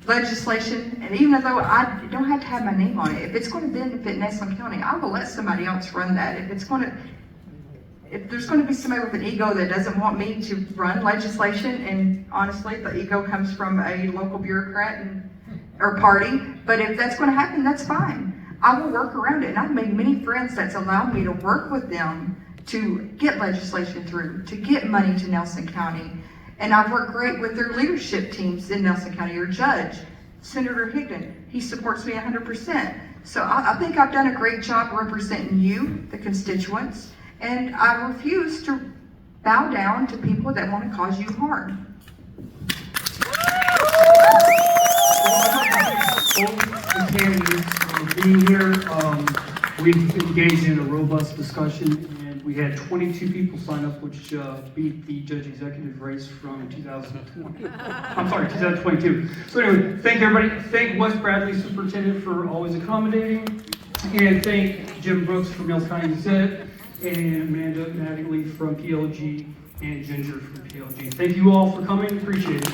legislation, and even though I don't have to have my name on it, if it's going to benefit Nelson County, I will let somebody else run that. If there's going to be somebody with an ego that doesn't want me to run legislation, and honestly, the ego comes from a local bureaucrat or party, but if that's going to happen, that's fine. I will work around it, and I've made many friends that's allowed me to work with them to get legislation through, to get money to Nelson County. And I've worked great with their leadership teams in Nelson County. Your judge, Senator Higdon, he supports me 100%. So I think I've done a great job representing you, the constituents, and I refuse to bow down to people that want to cause you harm. For being here, we've engaged in a robust discussion. We had 22 people sign up, which beat the judge executive race from 2020. I'm sorry, 2022. So anyway, thank everybody. Thank Wes Bradley, Superintendent, for always accommodating. And thank Jim Brooks from Nelson County Gazette, and Amanda Mattingly from PLG, and Ginger from PLG. Thank you all for coming. Appreciate it.